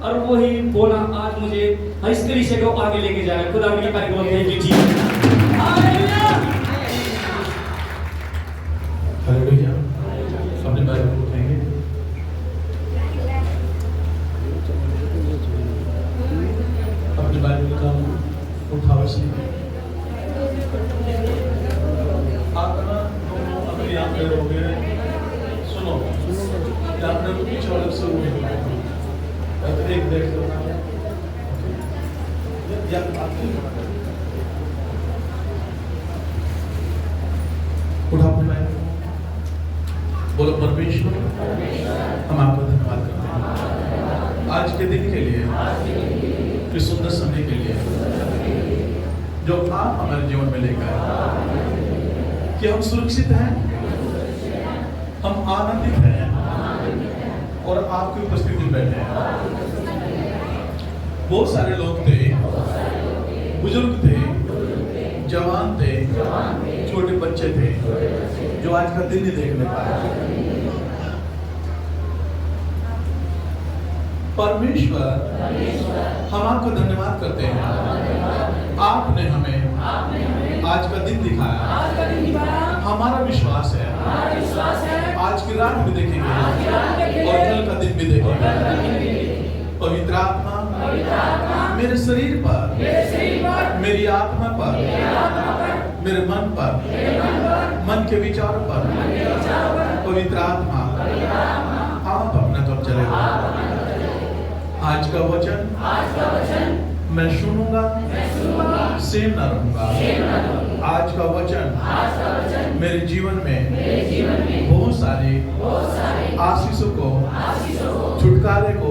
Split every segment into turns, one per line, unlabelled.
और वही बोला आज मुझे इस कलीसिया को आगे लेके जा रहा है। खुदा की तारीफ हो। थैंक यू जी। हालेलुया।
हालेलुया। अपने बाइबल को उठाएंगे। अपने बाइबल का उठाओ से आप ना दोनों अपने आप में रहोगे। सुनो, आपने तो पीछे वाले से एक देख लो या उठा अपने बाइबल। बोलो परमेश्वर, हम आपका धन्यवाद करते हैं आज के दिन के लिए, इस सुंदर समय के लिए जो आप हमारे जीवन में लेकर आए, कि हम सुरक्षित हैं, हम आनंदित हैं और आपकी उपस्थिति में बैठे हैं। बहुत सारे लोग थे, बुजुर्ग थे, जवान थे, छोटे बच्चे थे, जो आज का दिन नहीं देखने पाए। परमेश्वर, हम आपको धन्यवाद करते हैं, आपने हमें आज का दिन दिखाया। हमारा विश्वास है आज की रात भी देखेंगे और कल का दिन भी देखेंगे। पवित्र आत्मा मेरे शरीर पर, मेरी आत्मा पर, मेरे मन पर, मन के विचारों पर, पवित्र आत्मा आप अपना कब्जा लेगा। आज का वचन मैं सुनूंगा, सेम ना रहूंगा। आज का वचन मेरे जीवन में बहुत सारे आशीषों को, छुटकारे को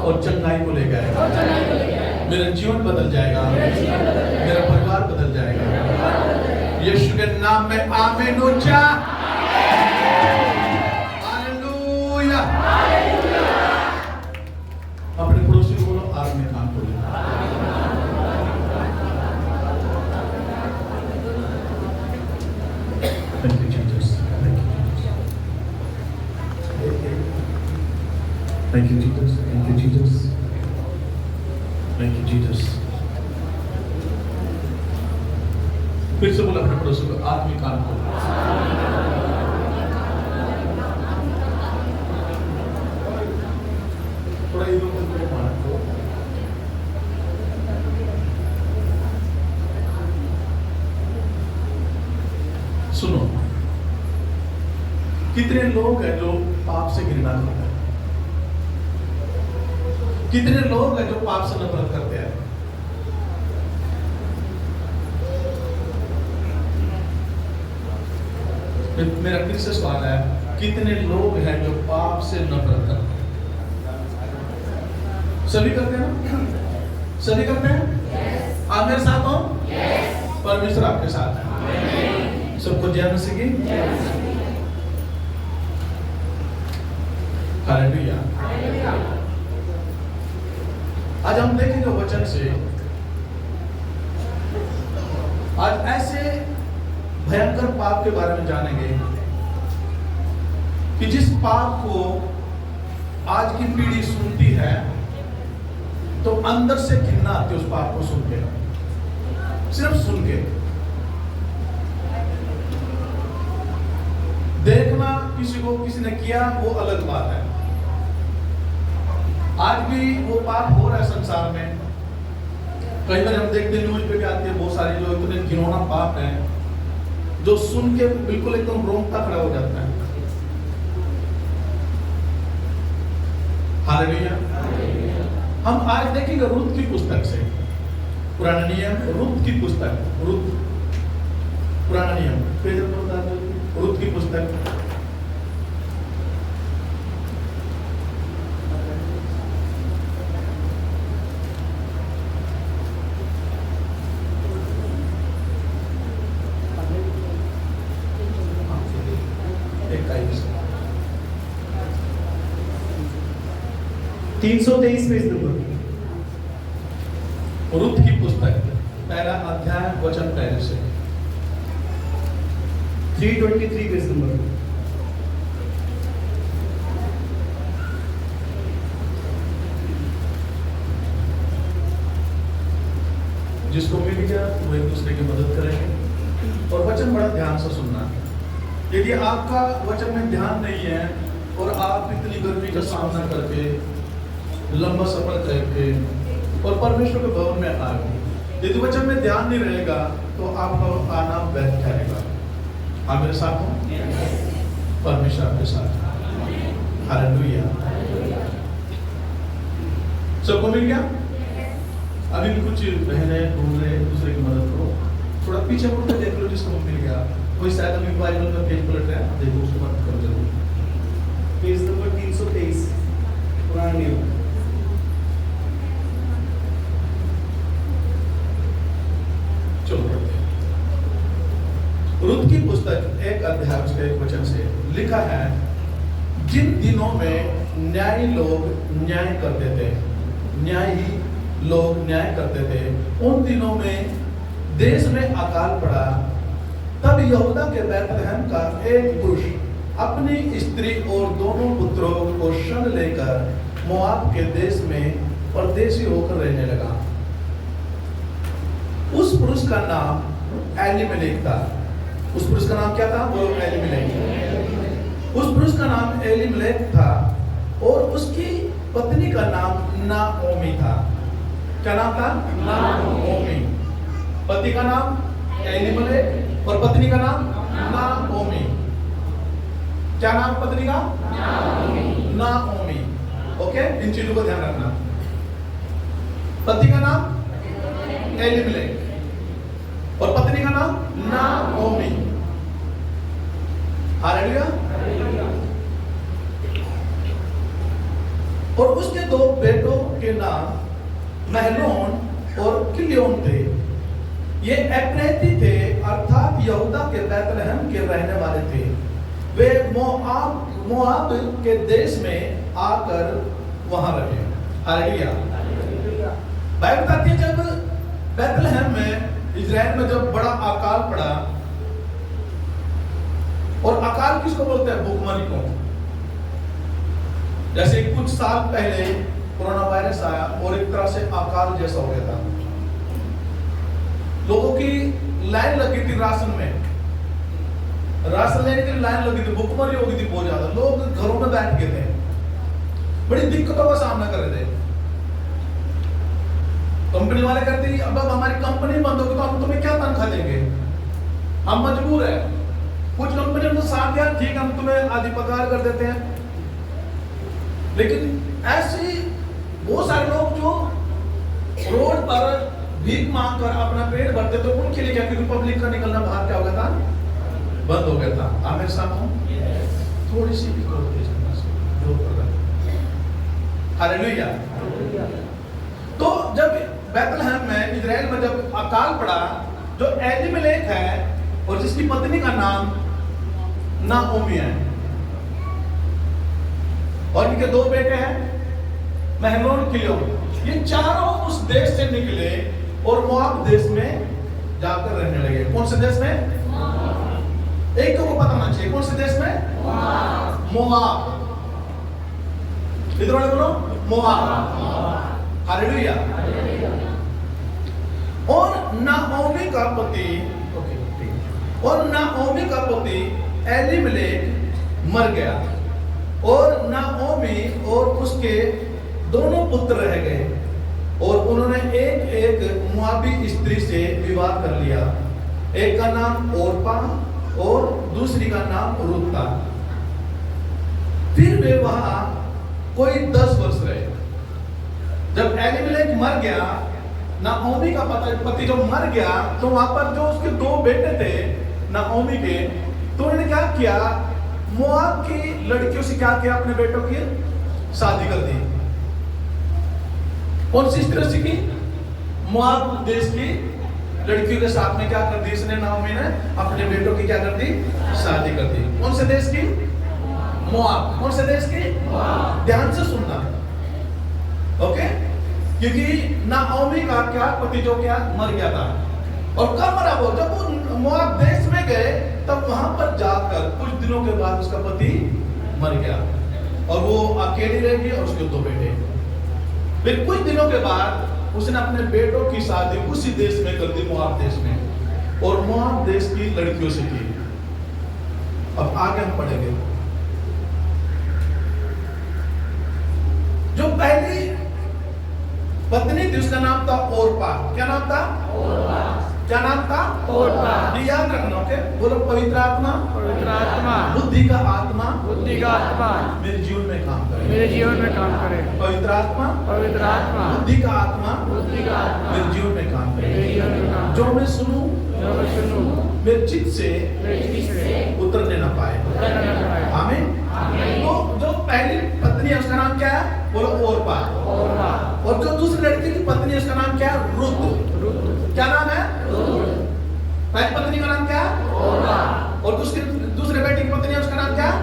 और चंगाई को ले गए। मेरा जीवन बदल जाएगा, मेरा परिवार बदल जाएगा। यीशु के नाम में आमीन। ऊंचा हालेलुया। अपने पड़ोसी को बोलो आज में काम करो। Thank you, Jesus. Thank you, Jesus. Thank you, Jesus. Thank you, Jesus. Thank you, Jesus. फिर से बोला अपने पड़ोसी को आत्मिक काम करो। थोड़ा इधर उधर को मार दो। सुनो, कितने लोग हैं जो पाप से घृणा करते हैं? कितने लोग हैं जो पाप से नफरत करते हैं? मेरा फिर से सवाल है, कितने लोग हैं जो पाप से नफरत करते हैं? सभी करते हैं ना? सभी करते हैं? आप मेरे साथ हो? परमेश्वर आपके साथ है। सबको जय मसीह की। हालेलुया। आज हम देखेंगे वचन से, आज ऐसे भयंकर पाप के बारे में जानेंगे कि जिस पाप को आज की पीढ़ी सुनती है तो अंदर से घृणा आती है उस पाप को सुन के, सिर्फ सुन के। देखना किसी को किसी ने किया वो अलग बात है। आज भी वो पाप हो रहा है संसार में। कई बार हम देखते हैं न्यूज पे भी आती है, बहुत सारे जो इतने घिनौना पाप है जो सुन के बिल्कुल एकदम रोंगटा खड़ा हो जाता है। हालेलुया। हम आज देखेंगे रूत की पुस्तक से, पुराना नियम, रूत की पुस्तक, रूत पुराना नियम, रूत की पुस्तक
तीन 323 पेज नंबर।
रूत की पुस्तक पहला अध्याय वचन पहले से
323 पेज नंबर।
जिसको मिल गया वो एक दूसरे की मदद करेंगे और वचन बड़ा ध्यान से सुनना। यदि आपका वचन में ध्यान नहीं है और आप इतनी गर्मी का सामना करके लंबा सफर करके और परमेश्वर के भवन में आए, यदि वचन में ध्यान नहीं रहेगा तो आपका आना व्यर्थ ठहरेगा। आप मेरे साथ हो? परमेश्वर आपके साथ। हालेलुया। सबको मिल गया? अभी कुछ बहनें ढूंढ रहे हैं, दूसरे की मदद करो। थोड़ा पीछे मुड़ के देख लो जिसको मिल गया। कोई शायद अभी बाइबल में पेज पलट रहा है, देखो उसको मदद करो जरूर।
पेज नंबर 323 पुराना नियम।
चलो पढ़ते हैं। रुत की पुस्तक 1 अध्याय उसके 1 वचन से लिखा है, जिन दिनों में न्यायी लोग न्याय करते थे, न्यायी लोग न्याय करते थे, उन दिनों में देश में अकाल पड़ा। तब यहूदा के बैतलहम का एक पुरुष अपनी स्त्री और दोनों पुत्रों को संग लेकर मोआब के देश में परदेशी होकर रहने लगा। उस पुरुष का नाम एलीमेलेक था। उस पुरुष का नाम क्या था? वो एलीमेलेक। उस पुरुष का नाम एलीमेलेक था और उसकी पत्नी का नाम नाओमी था। क्या नाम था? नाओमी। पति का नाम एलीमेलेक और पत्नी का नाम नाओमी। क्या नाम पत्नी का? नाओमी। ओके, इन चीजों को ध्यान रखना। पति का नाम एलीमेलेक और पत्नी का नाम नाओमी। हालेलुया। और उसके 2 बेटों के नाम महलोन और किलियोन थे। ये एप्रैती थे, अर्थात यहूदा के बैतलहम के रहने वाले थे। वे मोआब के देश में आकर वहां रहे। हालेलुया। बाइबल बताती है जब बैतलहम में इजराइल में जब बड़ा अकाल पड़ा, और अकाल किसको बोलते हैं? भूखमरी को। जैसे कुछ साल पहले कोरोना वायरस आया और एक तरह से अकाल जैसा हो गया था। लोगों की लाइन लगी थी राशन में, राशन लेने के लिए लाइन लगी थी, भूखमरी हो गई थी बहुत ज्यादा। लोग घरों में बैठ गए थे, बड़ी दिक्कतों का सामना कर रहे थे। कंपनी वाले कहते हैं अब हमारी कंपनी बंद होगी तो हम तुम्हें क्या तनख्वाह देंगे, हम मजबूर है। कुछ कंपनी ने तो साथ दिया, ठीक हम तुम्हें आधी पगार कर देते हैं। लेकिन ऐसे बहुत सारे लोग जो रोड पर भीख मांग कर अपना पेट भरते थे, उनके लिए क्या, क्योंकि पब्लिक का निकलना बाहर क्या हो गया था? बंद हो गया था। आप मेरे साथ हो? थोड़ी सी भी हालेलुया। तो जब बैतलहम में इजराइल में जब अकाल पड़ा, जो एलीमेलेक है और जिसकी पत्नी का नाम नाओमी है, और इनके 2 बेटे हैं महलोन किलियोन, ये चारों उस देश से निकले और मोआब देश में जाकर रहने लगे। कौन से देश में? एक को पता होना चाहिए, कौन से देश में? मोआब। इधर वाले बोलो मोआब। हालेलुया। और नाओमी का पति एलीमेलेक मर गया और नाओमी और उसके दोनों पुत्र रह गए, और उन्होंने एक मोआबी स्त्री से विवाह कर लिया। एक का नाम ओरपा और दूसरी का नाम रुत था। फिर वे वहां कोई 10 वर्ष रहे। जब एलीमेलेक मर गया, नाओमी का पति जो मर गया, तो वहां पर जो उसके 2 बेटे थे नाओमी के, तो उन्होंने क्या किया, मोआब की लड़कियों से क्या किया, अपने बेटों की शादी कर दी। कौन सी स्त्री से की? मोआब देश की लड़कियों के साथ में क्या कर दी इसने, नाओमी ने अपने बेटों की क्या कर दी? शादी कर दी। कौन से देश की? मोआब। कौन से देश की? ध्यान से सुनना, ओके? क्योंकि नाओमी का क्या पति जो क्या मर गया था, और कब मरा वो? जब वो मोआब देश में गए, तब वहां पर जाकर कुछ दिनों के बाद उसका पति मर गया और वो अकेली रह गई और उसके 2 बेटे। फिर कुछ दिनों के बाद उसने अपने बेटों की शादी उसी देश में कर दी, मोआब देश में, और मोआब देश की लड़कियों से की। अब आगे हम पढ़ेंगे। जो पहली पत्नी थी उसका नाम था ओरपा। क्या नाम था? ओरपा। क्या नाम था? ओरपा। ये याद रखना, ओके? बोलो, पवित्र आत्मा,
पवित्र आत्मा,
बुद्धि का आत्मा,
बुद्धि का आत्मा
मेरे जीवन में काम करे।
मेरे जीवन में काम करे।
पवित्र आत्मा,
पवित्र आत्मा,
बुद्धि का आत्मा,
बुद्धि का आत्मा
मेरे जीवन में काम
मेरे
करे।
जीवन में काम
जो मैं सुनूं,
जो मैं सुनूं,
मेरे चित्त से
मेरे चित्त से
उतरने ना पाए।
उतरने न पाए।
आमीन। तो जो पहली पत्नी है उसका नाम क्या है? बोलो, ओरपा।
ओरपा।
और जो दूसरी लड़की की पत्नी है उसका नाम क्या है? रुत।
रुत।
क्या नाम है? पहली पत्नी का नाम क्या है? ओरपा। और दूसरे बेटी की पत्नी है उसका नाम क्या है?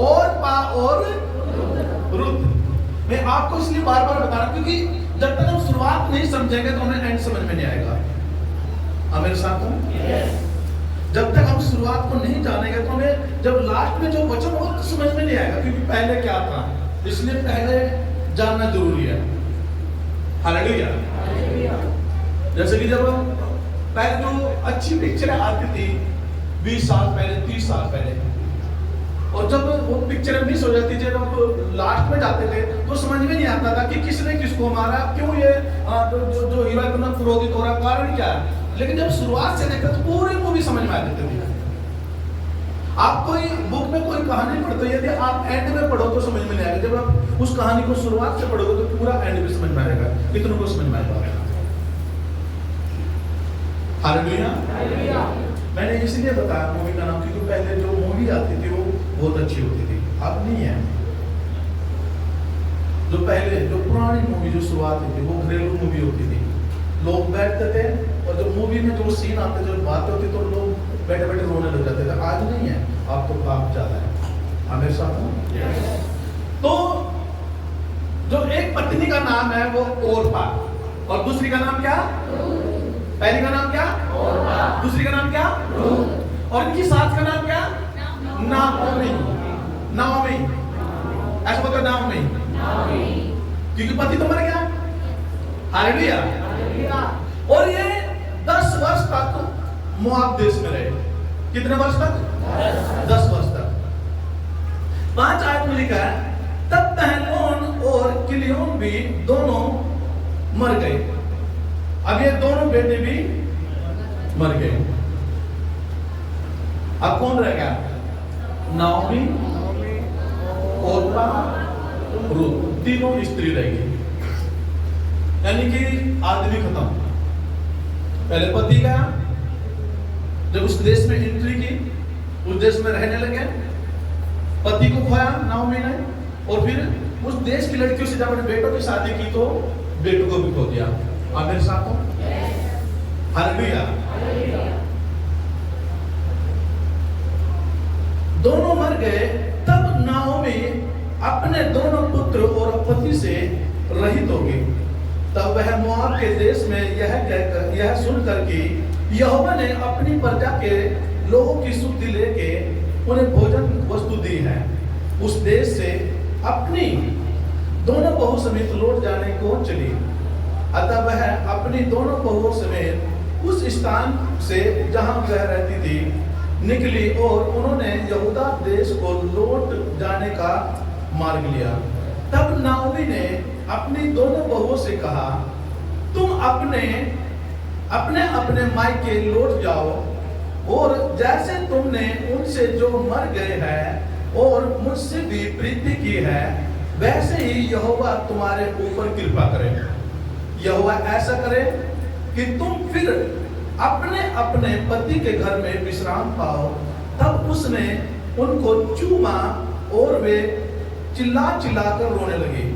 ओरपा और रुत। मैं आपको इसलिए बार बार बता रहा हूं क्योंकि जब तक हम शुरुआत नहीं समझेंगे तो हमें एंड समझ में नहीं आएगा। आप मेरे साथ हो? जब तक हम शुरुआत को नहीं जानेंगे तो हमें जब लास्ट में जो वचन हो तो समझ में नहीं आएगा, क्योंकि पहले क्या था। इसलिए पहले जानना जरूरी है। हालेलुया। जैसे कि जब पहले जो अच्छी पिक्चरें आती थी 20 साल पहले, 30 साल पहले, और जब वो पिक्चरें मिस हो जाती थी, जब लास्ट में जाते थे तो समझ में नहीं आता था कि किसने किसको मारा, क्यों ये जो हीरो इतना क्रोधित हो रहा, कारण क्या है। लेकिन जब शुरुआत से देखते तो पूरी मूवी समझ में आ जाती थी। आप कोई बुक में कोई कहानी पढ़ते, यदि आप एंड में पढ़ो तो समझ में नहीं आएगा। जब आप उस कहानी को शुरुआत से पढ़ोगे तो पूरा एंड भी समझ में आएगा, कितनों को समझ में आएगा। हालेलुया। मैंने इसलिए बताया मूवी का नाम क्योंकि पहले जो मूवी आती थी वो बहुत अच्छी होती थी, अब नहीं है। जो पहले जो पुरानी मूवी जो शुरुआत होती थी वो घरेलू मूवी होती थी, लोग बैठते थे और जो मूवी में जो सीन आते, जो बात होती, तो लोग बैठे बैठे रोने लग जाते थे। आज नहीं है, आप तो आप ज्यादा है। हमेशा तो जो एक पत्नी का नाम है वो ओरपा, और दूसरी का नाम क्या? पहली का नाम क्या? ओरपा। दूसरी का नाम क्या? और इनकी सास का नाम क्या? नाओमी। नाओमी, ऐसा बोलते नाओमी, क्योंकि पति तो मर गया। हालेलुया। और ये 10 वर्ष तक मोआब देश में रहे। कितने वर्ष तक? 10 वर्ष तक। 5 आयत में लिखा है, तब पहलोन और किलियोन भी दोनों मर गए। अब ये दोनों बेटे भी मर गए। अब कौन रह गया? नाओमी, ओरपा, रुत, तीनों स्त्री रह गई। यानी कि आदमी खत्म। पहले पति गया, जब उस देश में एंट्री की, उस देश में रहने लगे, पति को खोया नाओमी ने, और फिर उस देश की लड़कियों से जब अपने बेटों की शादी की तो बेटों को भी खो दिया। आप मेरे साथ हो? हालेलुया। दोनों मर गए। तब नाओमी अपने दोनों पुत्र और पति से रहित हो गई। तब वह मोआब के देश में यह सुनकर कि यहोवा ने अपनी प्रजा के लोगों की सुधि लेके उन्हें भोजन वस्तु दी है, उस देश से अपनी दोनों बहू समेत लौट जाने को चली। अतः वह अपनी दोनों बहुओं समेत उस स्थान से जहां वह रहती थी निकली, और उन्होंने यहूदा देश को लौट जाने का मार्ग लिया। तब नाओमी ने अपनी दोनों बहुओं से कहा, तुम अपने अपने मायके लौट जाओ, और जैसे तुमने उनसे जो मर गए हैं और मुझसे भी प्रीति की है, वैसे ही यहोवा तुम्हारे ऊपर कृपा करे। यहोवा ऐसा करे कि तुम फिर अपने अपने पति के घर में विश्राम पाओ। तब उसने उनको चूमा और वे चिल्ला चिल्ला कर रोने लगे।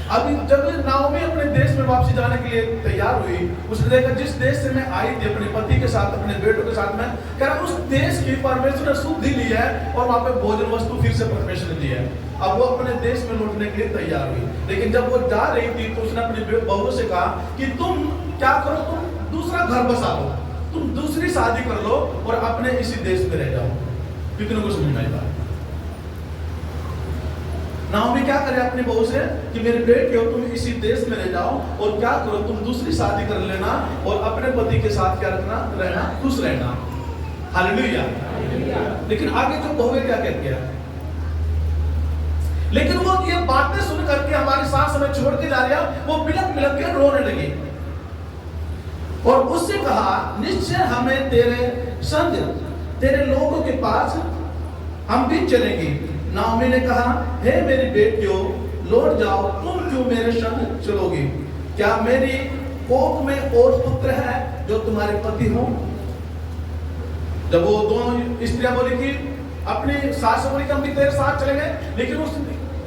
अभी जब नाओमी अपने देश में वापसी जाने के लिए तैयार हुई, उसने देखा जिस देश से मैं आई थी अपने पति के साथ, अपने बेटों के साथ में, कह रहा उस देश की परमेश्वर ने शुद्धि ली है और वहां पे भोजन वस्तु फिर से परमेश्वर ने दी है। अब वो अपने देश में लौटने के लिए तैयार हुई, लेकिन जब वो जा रही थी तो उसने अपनी बहू से कहा कि तुम क्या करो, तुम दूसरा घर बसा लो, तुम दूसरी शादी कर लो और अपने इसी देश में रह जाओ। कितनों को समझ में आएगा? नाओमी क्या करे अपनी बहू से कि मेरे बेटे हो, तुम इसी देश में रह जाओ और क्या करो, तुम दूसरी शादी कर लेना और अपने पति के साथ क्या रखना, रहना, खुश रहना। हालेलुया। लेकिन आगे जो बहू है क्या कहती है, लेकिन वो ये बातें सुन करके हमारी सास हमें छोड़ के जा रही है, वो बिलक बिलक के रोने लगी और उससे कहा, निश्चय हमें तेरे संग तेरे लोगों के पास हम भी चलेंगे। नाओमी ने कहा, हे मेरी बेटियों, लौट जाओ, तुम क्यों मेरे संग चलोगी? क्या मेरी कोख में और पुत्र है जो तुम्हारे पति हो? जब वो दोनों स्त्रियां बोली कि अपनी सास बोली कि हम भी तेरे साथ चले गए, लेकिन उस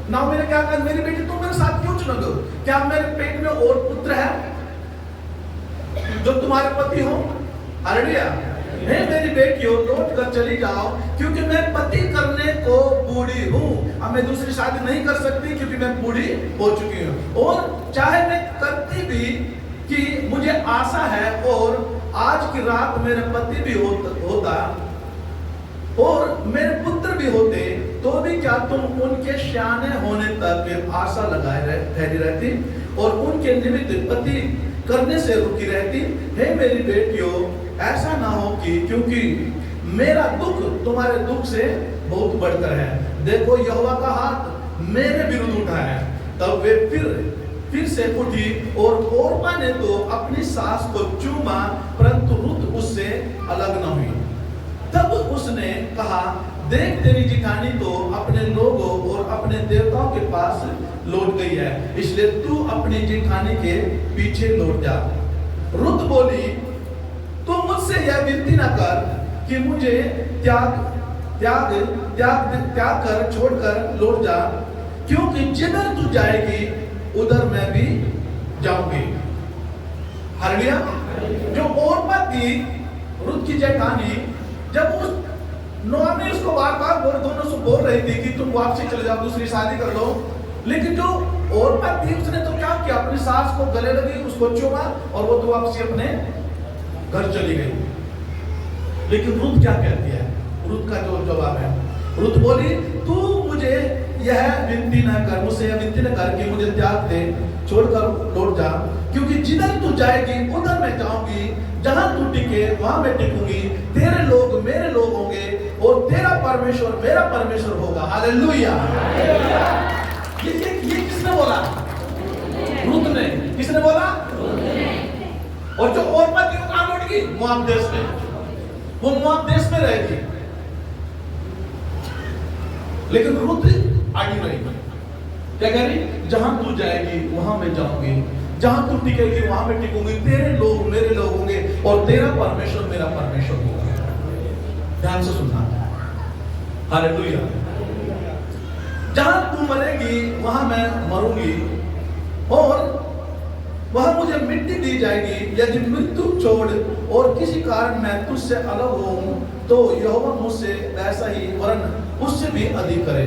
नाओमी ने क्या कहा, मेरी बेटी तुम मेरे साथ क्यों चलोगे? क्या मेरे पेट में और पुत्र है जो तुम्हारे पति हो? हालेलुया। हे मेरी बेटियों, लौट कर चली जाओ, क्योंकि मैं पति करने को बूढ़ी हूँ। अब मैं दूसरी शादी नहीं कर सकती क्योंकि मैं बूढ़ी हो चुकी हूँ, और चाहे मैं करती भी कि मुझे आशा है और आज की रात मेरे पति भी होता और मेरे पुत्र भी होते, तो भी क्या तुम उनके श्याने होने तक आशा लगाए ठहरी रहती और उनके निमित्त पति करने से रुकी रहती? हे मेरी बेटियों, ऐसा ना हो कि क्योंकि मेरा दुख तुम्हारे दुख से बहुत बढ़कर है, देखो यहोवा का हाथ मेरे विरुद्ध उठा है। तब वे फिर से उठी और ओर्पा ने तो अपनी सास को चूमा, परंतु रुत उससे अलग न हुई। तब उसने कहा, देख तेरी जिठानी तो अपने लोगों और अपने देवताओं के पास लौट गई है, इसलिए तू अपनी जिठानी के पीछे लौट जा। रुत बोली, तू मुझसे यह विनती ना कर कि मुझे त्याग कर छोड़कर लौट जा, क्योंकि जिधर तू जाएगी उधर मैं भी जाऊंगी। हालेलुया। जो ओर्पा थी, रुत की जेठानी, जब उस नोआमी उसको बार-बार दोनों से बोल रही थी कि तुम वापसी चले जाओ, दूसरी शादी कर लो, लेकिन जो ओर्पा थी उसने तो क्या किया, अपनी सास को गले लगी, उसको चूमा और वो तो वापसी अपने घर चली गई। लेकिन रुत क्या कहती है? रुत का जो जवाब है, रुत बोली, तू मुझे यह विनती न कर, मुझसे यह विनती न कर कि मुझे त्याग दे, छोड़कर लौट जा, क्योंकि जिधर तू जाएगी उधर मैं जाऊंगी, जहां तू टिके वहां मैं टिकूंगी, तेरे लोग मेरे लोग होंगे और तेरा परमेश्वर मेरा परमेश्वर होगा। हालेलुया। ये किसने बोला? रुत ने। किसने बोला? और जो ओर्पा थी वो कहां लौट गई? मोआब देश में। वो मोआब देश में रहेगी, लेकिन रुत आगे रही। क्या कह रही? जहां तू जाएगी वहां मैं जाऊंगी, जहां तू टिकेगी वहां मैं टिकूंगी, तेरे लोग मेरे लोग होंगे और तेरा परमेश्वर मेरा परमेश्वर होगा। ध्यान से सुनना। हालेलुया। जहां तू मरेगी वहां मैं मरूंगी और वह मुझे मिट्टी दी जाएगी। यदि मृत्यु छोड़ और किसी कारण मैं तुझसे अलग हूं तो यहोवा मुझसे वैसा ही वरन उससे भी अधिक करे।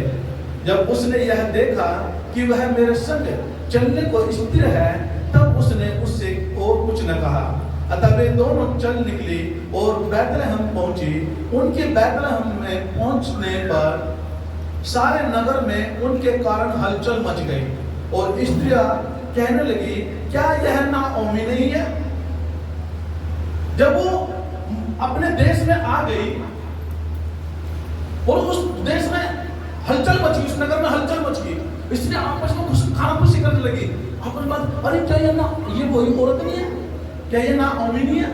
जब उसने यह देखा कि वह मेरे संग चलने को स्थिर है, तब उसने उससे और कुछ न कहा। अतः वे दोनों चल निकली और बैतलहम पहुंची। उनके बैतलहम में पहुंचने पर सारे नगर में उनके कारण हलचल मच गई और स्त्रियां कहने लगी, क्या यह नाओमी नहीं है? जब वो अपने देश में आ गई और उस देश में हलचल मच गई, उस नगर में हलचल मच गई, इसलिए आपस में खाना-खुशी करने लगी। अपन बात, अरे क्या ये वही औरत नहीं है? क्या ये नाओमी नहीं है?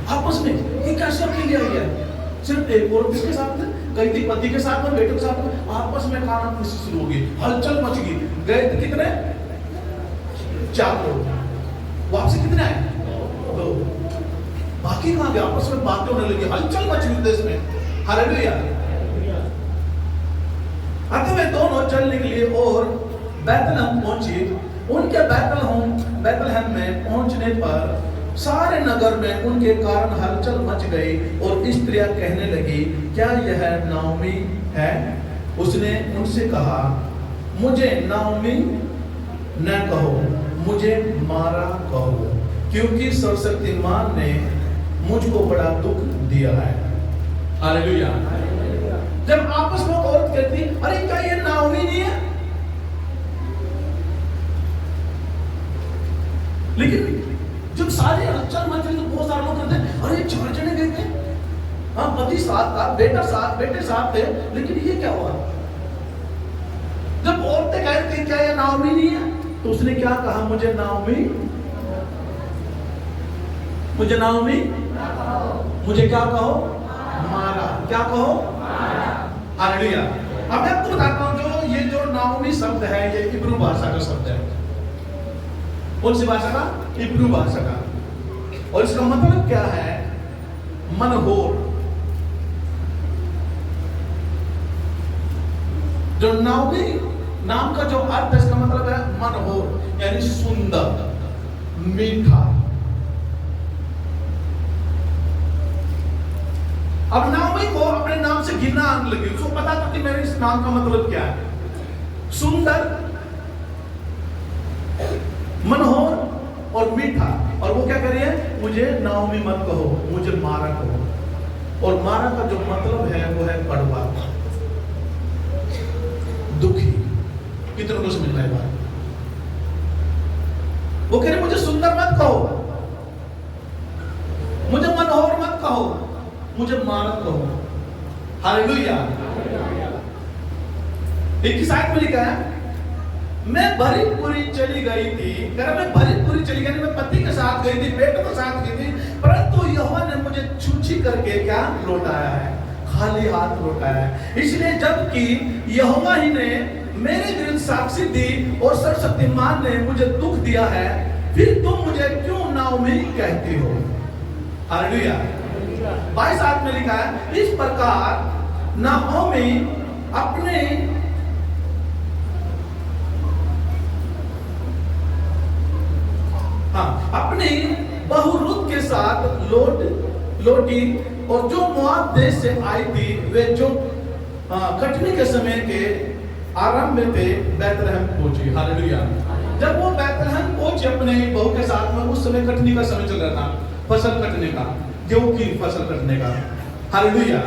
आपस में ये कैसे अकेली आई है? सिर्फ एक औरत इसके साथ में गई थी, पति के साथ में, बेटे के साथ में, आपस में खाना-खुशी शुरू हो गई, हलचल मच गई। गए थे कितने? 4 लोग। वापसी कितने आए? 2। बाकी कहां गए? आपस में बातें होने लगी, हलचल मच गई देश में। हालेलुया। अतः वे दोनों चल निकली और बैतलहम पहुंची। उनके बैतलहम में पहुंचने पर सारे नगर में उनके कारण हलचल मच गई और स्त्रियां कहने लगी, क्या यह नाओमी है? उसने उनसे कहा, मुझे नाओमी न कहो, मुझे मारा कहो, क्योंकि सर्वशक्तिमान ने मुझको बड़ा दुख दिया है। हालेलुया। जब आपस में औरत कहती अरे क्या ये नाओमी नहीं है? लेकिन जब सारे चल मचल तो बहुत सारे लोग कहते हैं अरे 4 जने गए थे, हाँ पति साथ था, बेटे साथ थे, लेकिन ये क्या हुआ? जब औरतें कह रही थी क्या ये नाओमी नहीं है, तो उसने क्या कहा, मुझे नाओमी मुझे क्या कहो, मारा। क्या कहो? हालेलुया। अब मैं आपको बताता हूं, जो नाओमी शब्द है ये इब्रू भाषा का शब्द है। कौन सी भाषा का? इब्रू भाषा का। और इसका मतलब क्या है? मनहोर। जो नाओमी नाम का जो अर्थ है, इसका मतलब है मनहोर, यानी सुंदर, मीठा। अब नाओमी को अपने नाम से घिरना आने लगी, उसको पता था कि मेरे इस नाम का मतलब क्या है। सुंदर, मनोहर और मीठा। और वो क्या करिए, मुझे नाओमी मत कहो, मुझे मारा कहो। और मारा का जो मतलब है वो है कड़वा, दुखी। कितनों को समझ में आया बात? वो कह रहे मुझे सुंदर मत कहो, मुझे मनोहर मत कहो, मुझे मारा कहो। हालेलुया। एक ही साथ में लिखा है, मैं भरीपुरी चली गई थी। मैं भरीपुरी चली गई, मैं पति के साथ गई थी, बेटे के साथ गई थी, परंतु यहोवा ने मुझे छूछी करके क्या लौटाया है, खाली हाथ लौटाया है। इसलिए जबकि यहोवा ही ने मेरे विरुद्ध साक्षी दी और सर्वशक्तिमान ने मुझे दुख दिया है, फिर तुम मुझे क्यों नाओमी कहती हो? हालेलुया। 22 में लिखा है, इस प्रकार नाओमी अपने अपनी बहू रुत के साथ लौटी, और जो मोआब देश से आई थी, वे जो कटनी के समय के आरंभ में थे, बैतलहम पहुंची। हालेलुया। जब वो बैतलहम पहुंचे अपने बहू के साथ में, उस समय कटनी का समय चल रहा था, फसल कटने का, गेहूं की फसल कटने का। हालेलुया।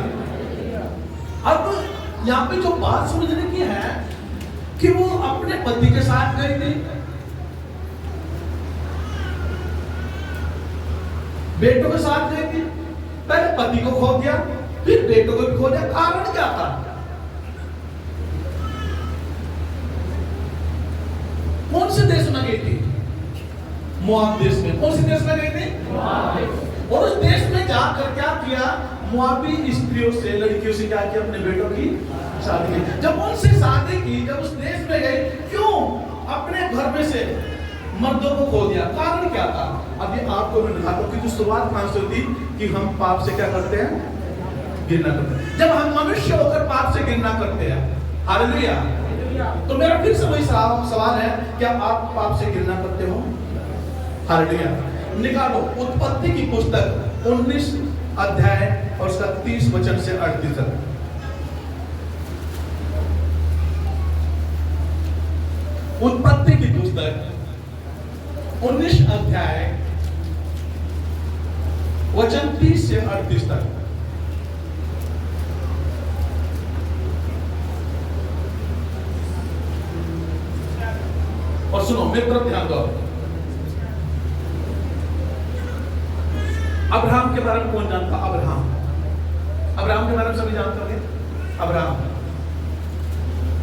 अब यहाँ पे जो बात समझने की है कि वो अपने पति के साथ गई थी, बेटों के साथ गई थी, पहले पति को खो दिया, फिर बेटों को भी खो दिया। कारण क्या था? कौन से देश में गई थी? मोआब देश में। कौन से देश में गई थी? और उस देश में जाकर क्या किया, मोआबी स्त्रियों से, लड़कियों से क्या किया, अपने बेटों की शादी की। जब उनसे शादी की, जब उस देश में गई, क्यों अपने घर में से मर्दों को खो दिया? कारण क्या था? अभी आपको मैं दिखाता हूं कि शुरुआत कहां से होती कि हम पाप से क्या करते हैं, घृणा करते हैं। जब हम मनुष्य होकर पाप से घृणा करते हैं। हालेलुया। तो मेरा फिर से वही सवाल है, क्या आप पाप से घृणा करते हो? हालेलुया। निकालो उत्पत्ति की पुस्तक 19 अध्याय और उसका 30 वचन से 38 तक। उत्पत्ति की पुस्तक 19 अध्याय वचन 30 से 38 तक। और सुनो, मेरी तरफ ध्यान दो। अब्राहम के बारे में कौन जानता? अब्राहम के बारे में सभी जानते होंगे। अब्राहम,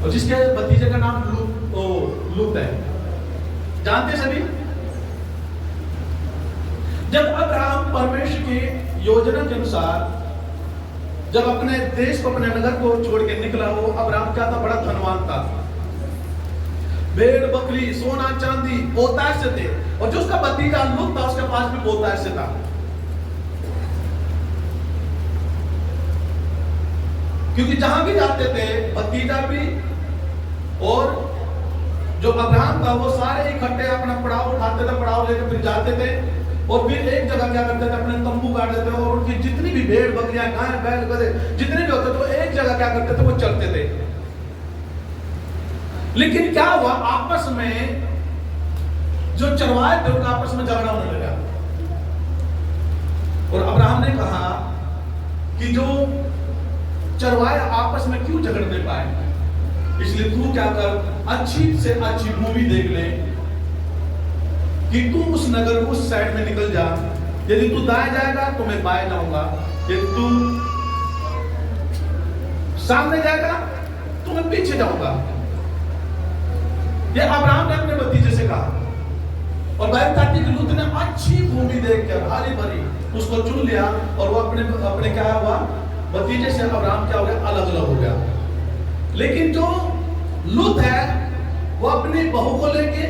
और जिसके भतीजे का नाम लूत है, जानते सभी। जब अब्राहम परमेश्वर की योजना के अनुसार जब अपने देश को, अपने नगर को छोड़ के निकला, वो अब्राहम क्या था? बड़ा धनवान था। भेड़ बकरी, सोना चांदी बहुतायत से थे, और जो उसका भतीजा लूत था, उसके पास भी बहुतायत से था। क्योंकि जहां भी जाते थे, भतीजा भी और जो अब्राहम था, वो सारे इकट्ठे अपना पड़ाव उठाते थे, पड़ाव लेकर फिर जाते थे, और फिर एक जगह क्या करते थे, अपने तंबू गाड़ देते थे, और उनकी जितनी भी भेड़ बकरियां, गाय बैल गधे जितने भी होते थे, वो एक जगह क्या करते थे, वो चलते थे। लेकिन क्या हुआ, आपस में जो चरवाहे थे, उनका आपस में झगड़ा होने लगा। और अब्राहम ने कहा कि जो चरवाहे आपस में क्यों झगड़ने पाए? इसलिए तू क्या कर, अच्छी से अच्छी मूवी देख ले कि तू उस नगर उस साइड में निकल जा। यदि तू दाएं जाएगा तो मैं बाएं जाऊंगा, यदि तू सामने जाएगा तो मैं पीछे जाऊंगा। ये अब्राहम ने अपने भतीजे से कहा, और बाइबल कहती है कि लूत ने अच्छी भूमि देखकर हरी भरी उसको चुन लिया, और वो अपने क्या हुआ, भतीजे से अब्राहम क्या हो गया, अलग अलग हो गया। लेकिन जो लूत है वो अपनी बहू को लेके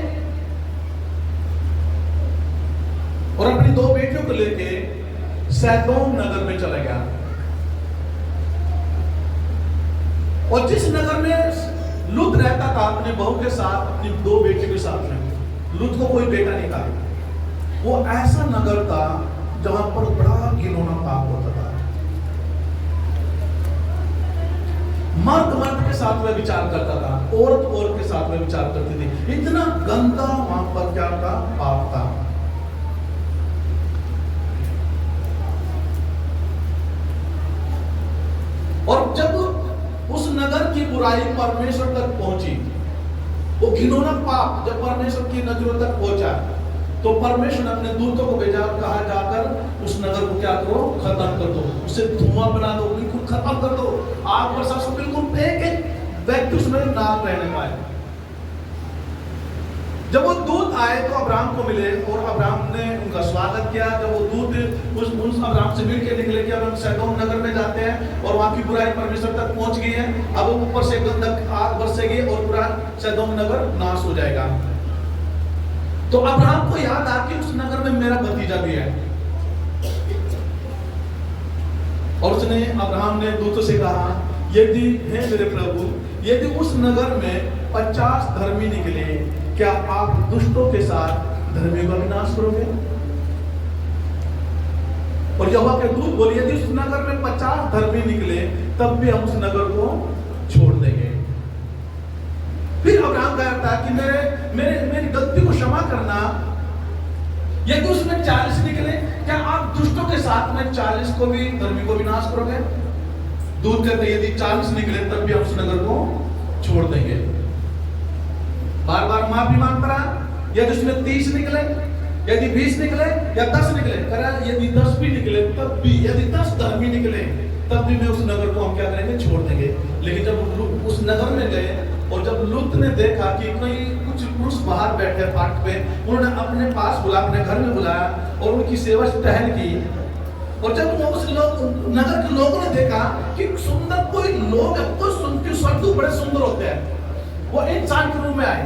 और अपनी 2 बेटियों को लेके सैदोम नगर में चला गया। और जिस नगर में लूत रहता था अपनी बहू के साथ, अपनी 2 बेटियों के साथ में, लूत को कोई बेटा नहीं था। वो ऐसा नगर था जहां पर बड़ा घिनौना पाप होता था। मर्द के साथ में विचार करता था, औरत के साथ में विचार करती थी। इतना गंदा वहां पर क्या था, पाप था। और जब उस नगर की बुराई परमेश्वर तक पहुंची, वो घिनौना पाप जब परमेश्वर की नजरों तक पहुंचा, तो परमेश्वर ने अपने दूतों को भेजा और कहा जाकर उस नगर को क्या करो, खत्म कर दो, उसे धुआं बना दो, बिल्कुल खत्म कर दो, आग बरसा सो, बिल्कुल एक व्यक्ति उसमें ना रहने पाए। जब वो दूत आए तो अब्राहम को मिले और अब्राहम ने उनका स्वागत किया। जब वो दूत उस अब्राहम से मिल के निकले कि अब हम सैदोम नगर में जाते हैं और वहां की बुराई परमेश्वर तक पहुंच गई है, अब ऊपर से गंधक आग बरसेगी और पूरा सैदोम नगर नाश हो जाएगा। तो अब्राहम को याद आ कि उस नगर में मेरा भतीजा भी है, और उसने अब्राहम ने दूतों से कहा, यदि हे मेरे प्रभु, यदि उस नगर में 50 धर्मी निकले, क्या आप दुष्टों के साथ धर्मियों का विनाश करोगे? और यहोवा के दूत बोले, यदि उस नगर में 50 धर्मी निकले तब भी हम उस नगर को छोड़ देंगे। फिर अब्राहम कहता है कि मेरी गलती को क्षमा करना। यदि उसमें 40 निकले, क्या आप दुष्टों के साथ में 40 को भी धर्मी को विनाश करोगे? दूत कहते, यदि 40 निकले तब भी हम उस नगर को छोड़ देंगे। बार बार माफी मांगता रहा। यदि उसमें 30 निकले, यदि 20 निकले या 10 निकले, यदि 10 भी निकले तब भी, यदि 10 धर्मी निकले तब भी मैं उस नगर को हम क्या करेंगे, छोड़ देंगे। लेकिन जब उस नगर में गए और जब लूत ने देखा कि कोई कुछ पुरुष बाहर बैठे फाटक पे, उन्होंने अपने पास बुला, अपने घर में बुलाया और उनकी सेवा टहल की। और जब उस नगर के लोगों ने देखा कि सुंदर कोई लोग है, कोई स्वर्ग बड़े सुंदर होते हैं, वो इंसान के रूप में आए।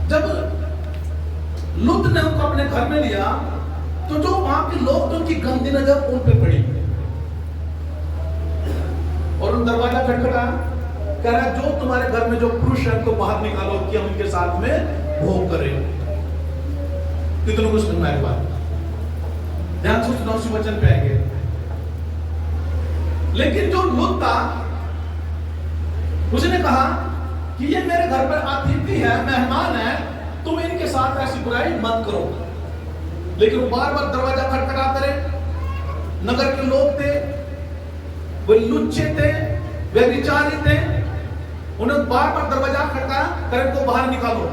जब लूत ने उनको अपने घर में लिया तो जो वहां के लोग, तो उनकी गंदी नजर उन पे पड़ी और उन दरवाजा खटखटाया, कह रहा जो तुम्हारे घर में जो पुरुष है उनको बाहर निकालो कि हम उनके साथ में भोग करें। कितनों को समझ में आएगा? ध्यान से सुनो, उसी वचन पे आएंगे। लेकिन जो लूत था उसने कहा कि ये मेरे घर पर अतिथि है, मेहमान है, तुम इनके साथ ऐसी बुराई मत करो। लेकिन वो बार बार दरवाजा खटखटाते रहे। नगर के लोग थे, वो लुच्चे थे, वे विचारी थे, उन्होंने बार बार दरवाजा खटखटाया, कर इनको बाहर निकालो।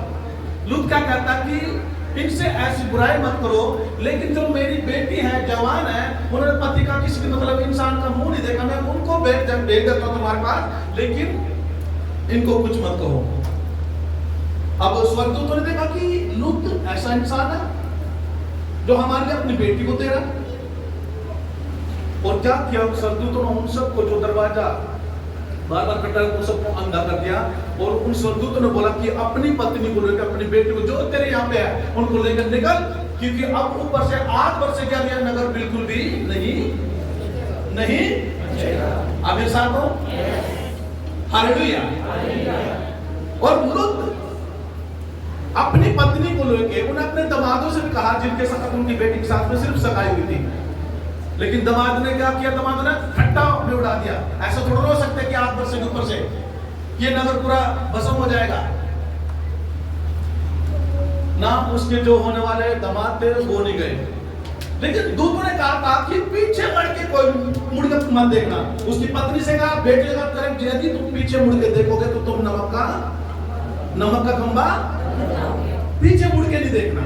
लूत क्या कहता कि इनसे ऐसी बुराई मत करो, लेकिन जो मेरी बेटी है, जवान है, उन्होंने पति का किसी मतलब इंसान का मुंह नहीं देखा, मैं उनको भेज देता हूं तुम्हारे पास, लेकिन इनको कुछ मत कहो। अब स्वर्गदूतों ने देखा कि लूत ऐसा इंसान है जो हमारे लिए अपनी बेटी को दे रहा है। और क्या किया स्वर्गदूतों ने, उन सबको जो दरवाजा बार बार खटखटाया, उन सबको अंधा कर दिया। और उन स्वर्गदूतों ने बोला कि अपनी पत्नी को लेकर, अपनी बेटी को जो तेरे यहाँ पे है उनको लेकर निकल, क्योंकि अब ऊपर से आग बरसे गया, यह नगर बिल्कुल भी नहीं आप मेरे साथ हो। हालेलुया। और लूत अपनी पत्नी को लेके, उन्हें अपने दमादों से भी कहा जिनके साथ उनकी बेटी के साथ में सिर्फ सगाई हुई थी, लेकिन दमाद ने क्या किया, दमाद ने फट्टा में उड़ा दिया। ऐसा थोड़ा हो सकता है कि आग बरसे ऊपर से ये नगर पूरा भस्म हो जाएगा ना। उसके जो होने वाले दमाद थे वो नहीं गए, लेकिन दूतों ने कहा था कि पीछे मुड़ के कोई मुड़ के मत देखना। उसकी पत्नी से कहा, बेटे का करें, यदि तुम पीछे मुड़ के देखोगे तो तुम नमक का खंबा पीछे मुड़ के नहीं देखना।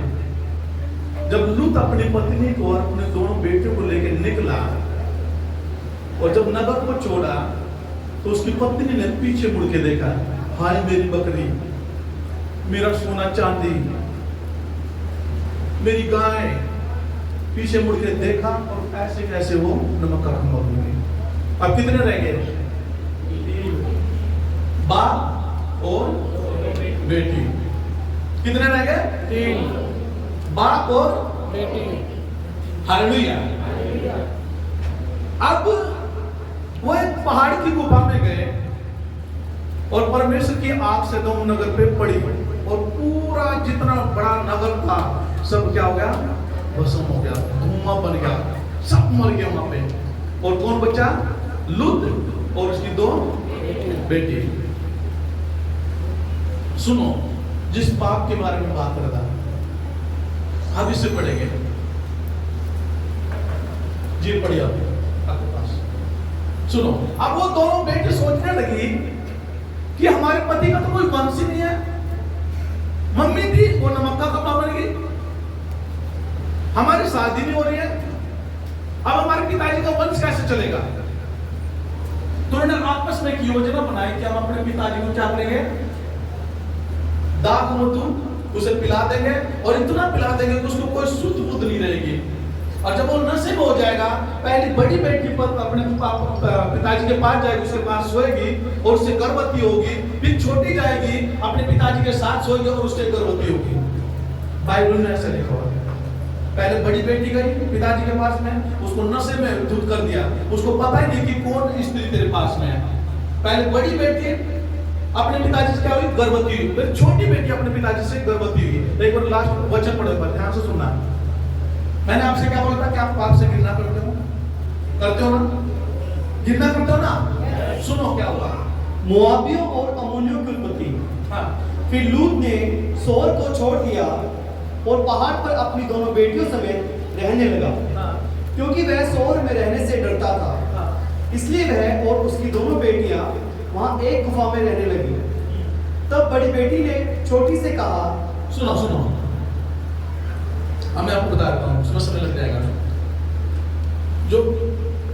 जब लूत अपनी पत्नी को और अपने दोनों बेटों को लेकर निकला और जब नगर को छोड़ा तो उसकी पत्नी ने पीछे मुड़ के देखा, हाय मेरी बकरी, मेरा सोना चांदी, मेरी गाय। पीछे मुड़ के देखा और ऐसे कैसे वो नमक का खंबा बन गई। अब कितने रह गए? बाप और बेटी। कितने रह गए?
3
बाप और
बेटी।
हालेलुया। अब वो एक पहाड़ की गुफा में गए और परमेश्वर की आग से दोनों नगर पे पड़ी और पूरा जितना बड़ा नगर था सब क्या हो गया? भस्म हो गया, धुआं बन गया, सब मर गए वहां पे। और कौन बचा? लूत और उसकी 2 बेटी। सुनो, जिस बाप के बारे में बात कर रहा था, अब इससे पढ़ेंगे जी, पढ़िए आपके पास। सुनो, अब वो दोनों बेटे सोचने लगी कि हमारे पति का तो कोई वंश ही नहीं है। मम्मी थी, वो नमक का खंबा बन गई, हमारी शादी नहीं हो रही है, अब हमारे पिताजी का वंश कैसे चलेगा? तो उन्होंने आपस में एक योजना बनाई कि हम अपने पिताजी को क्या करेंगे? दाख मधु उसे पिला देंगे और इतना पिला देंगे कि उसको कोई शुद्ध बुद्ध नहीं रहेगी। और जब वो नशे में हो जाएगा, पहली बड़ी बेटी पर अपने पिताजी के पास जाएगी, उसके पास सोएगी और उससे गर्भवती होगी। फिर छोटी जाएगी, अपने पिताजी के साथ सोएगी और उससे गर्भवती होगी। बाइबल में ऐसा लिखा हुआ है। पहले बड़ी बेटी गई पिताजी के पास में, उसको नशे में धुत कर दिया, उसको पता ही नहीं कि कौन स्त्री तेरे पास में है। पहले बड़ी बेटी अपने पिताजी से क्या हुई? गर्भवती हुई। फिर छोटी बेटी अपने पिताजी से गर्भवती हुई। एक बार लास्ट वचन पढ़े, पर ध्यान से सुनना। मैंने आपसे क्या बोला था कि आप पाप से घृणा करते हो? करते हो ना? घृणा करते हो ना? सुनो क्या हुआ।
मोआबियों और अम्मोनियों की उत्पत्ति।
हाँ,
फिर लूत ने सोर को छोड़ दिया और पहाड़ पर अपनी दोनों बेटियों समेत रहने लगा, क्योंकि वह सोर में रहने से डरता था। इसलिए वह और उसकी दोनों बेटियां वहां एक गुफा में रहने लगी। तब बड़ी बेटी ने छोटी से कहा,
सुनो सुनो, मैं आपको बता रहा हूँ, उसमें समय लग जाएगा। जो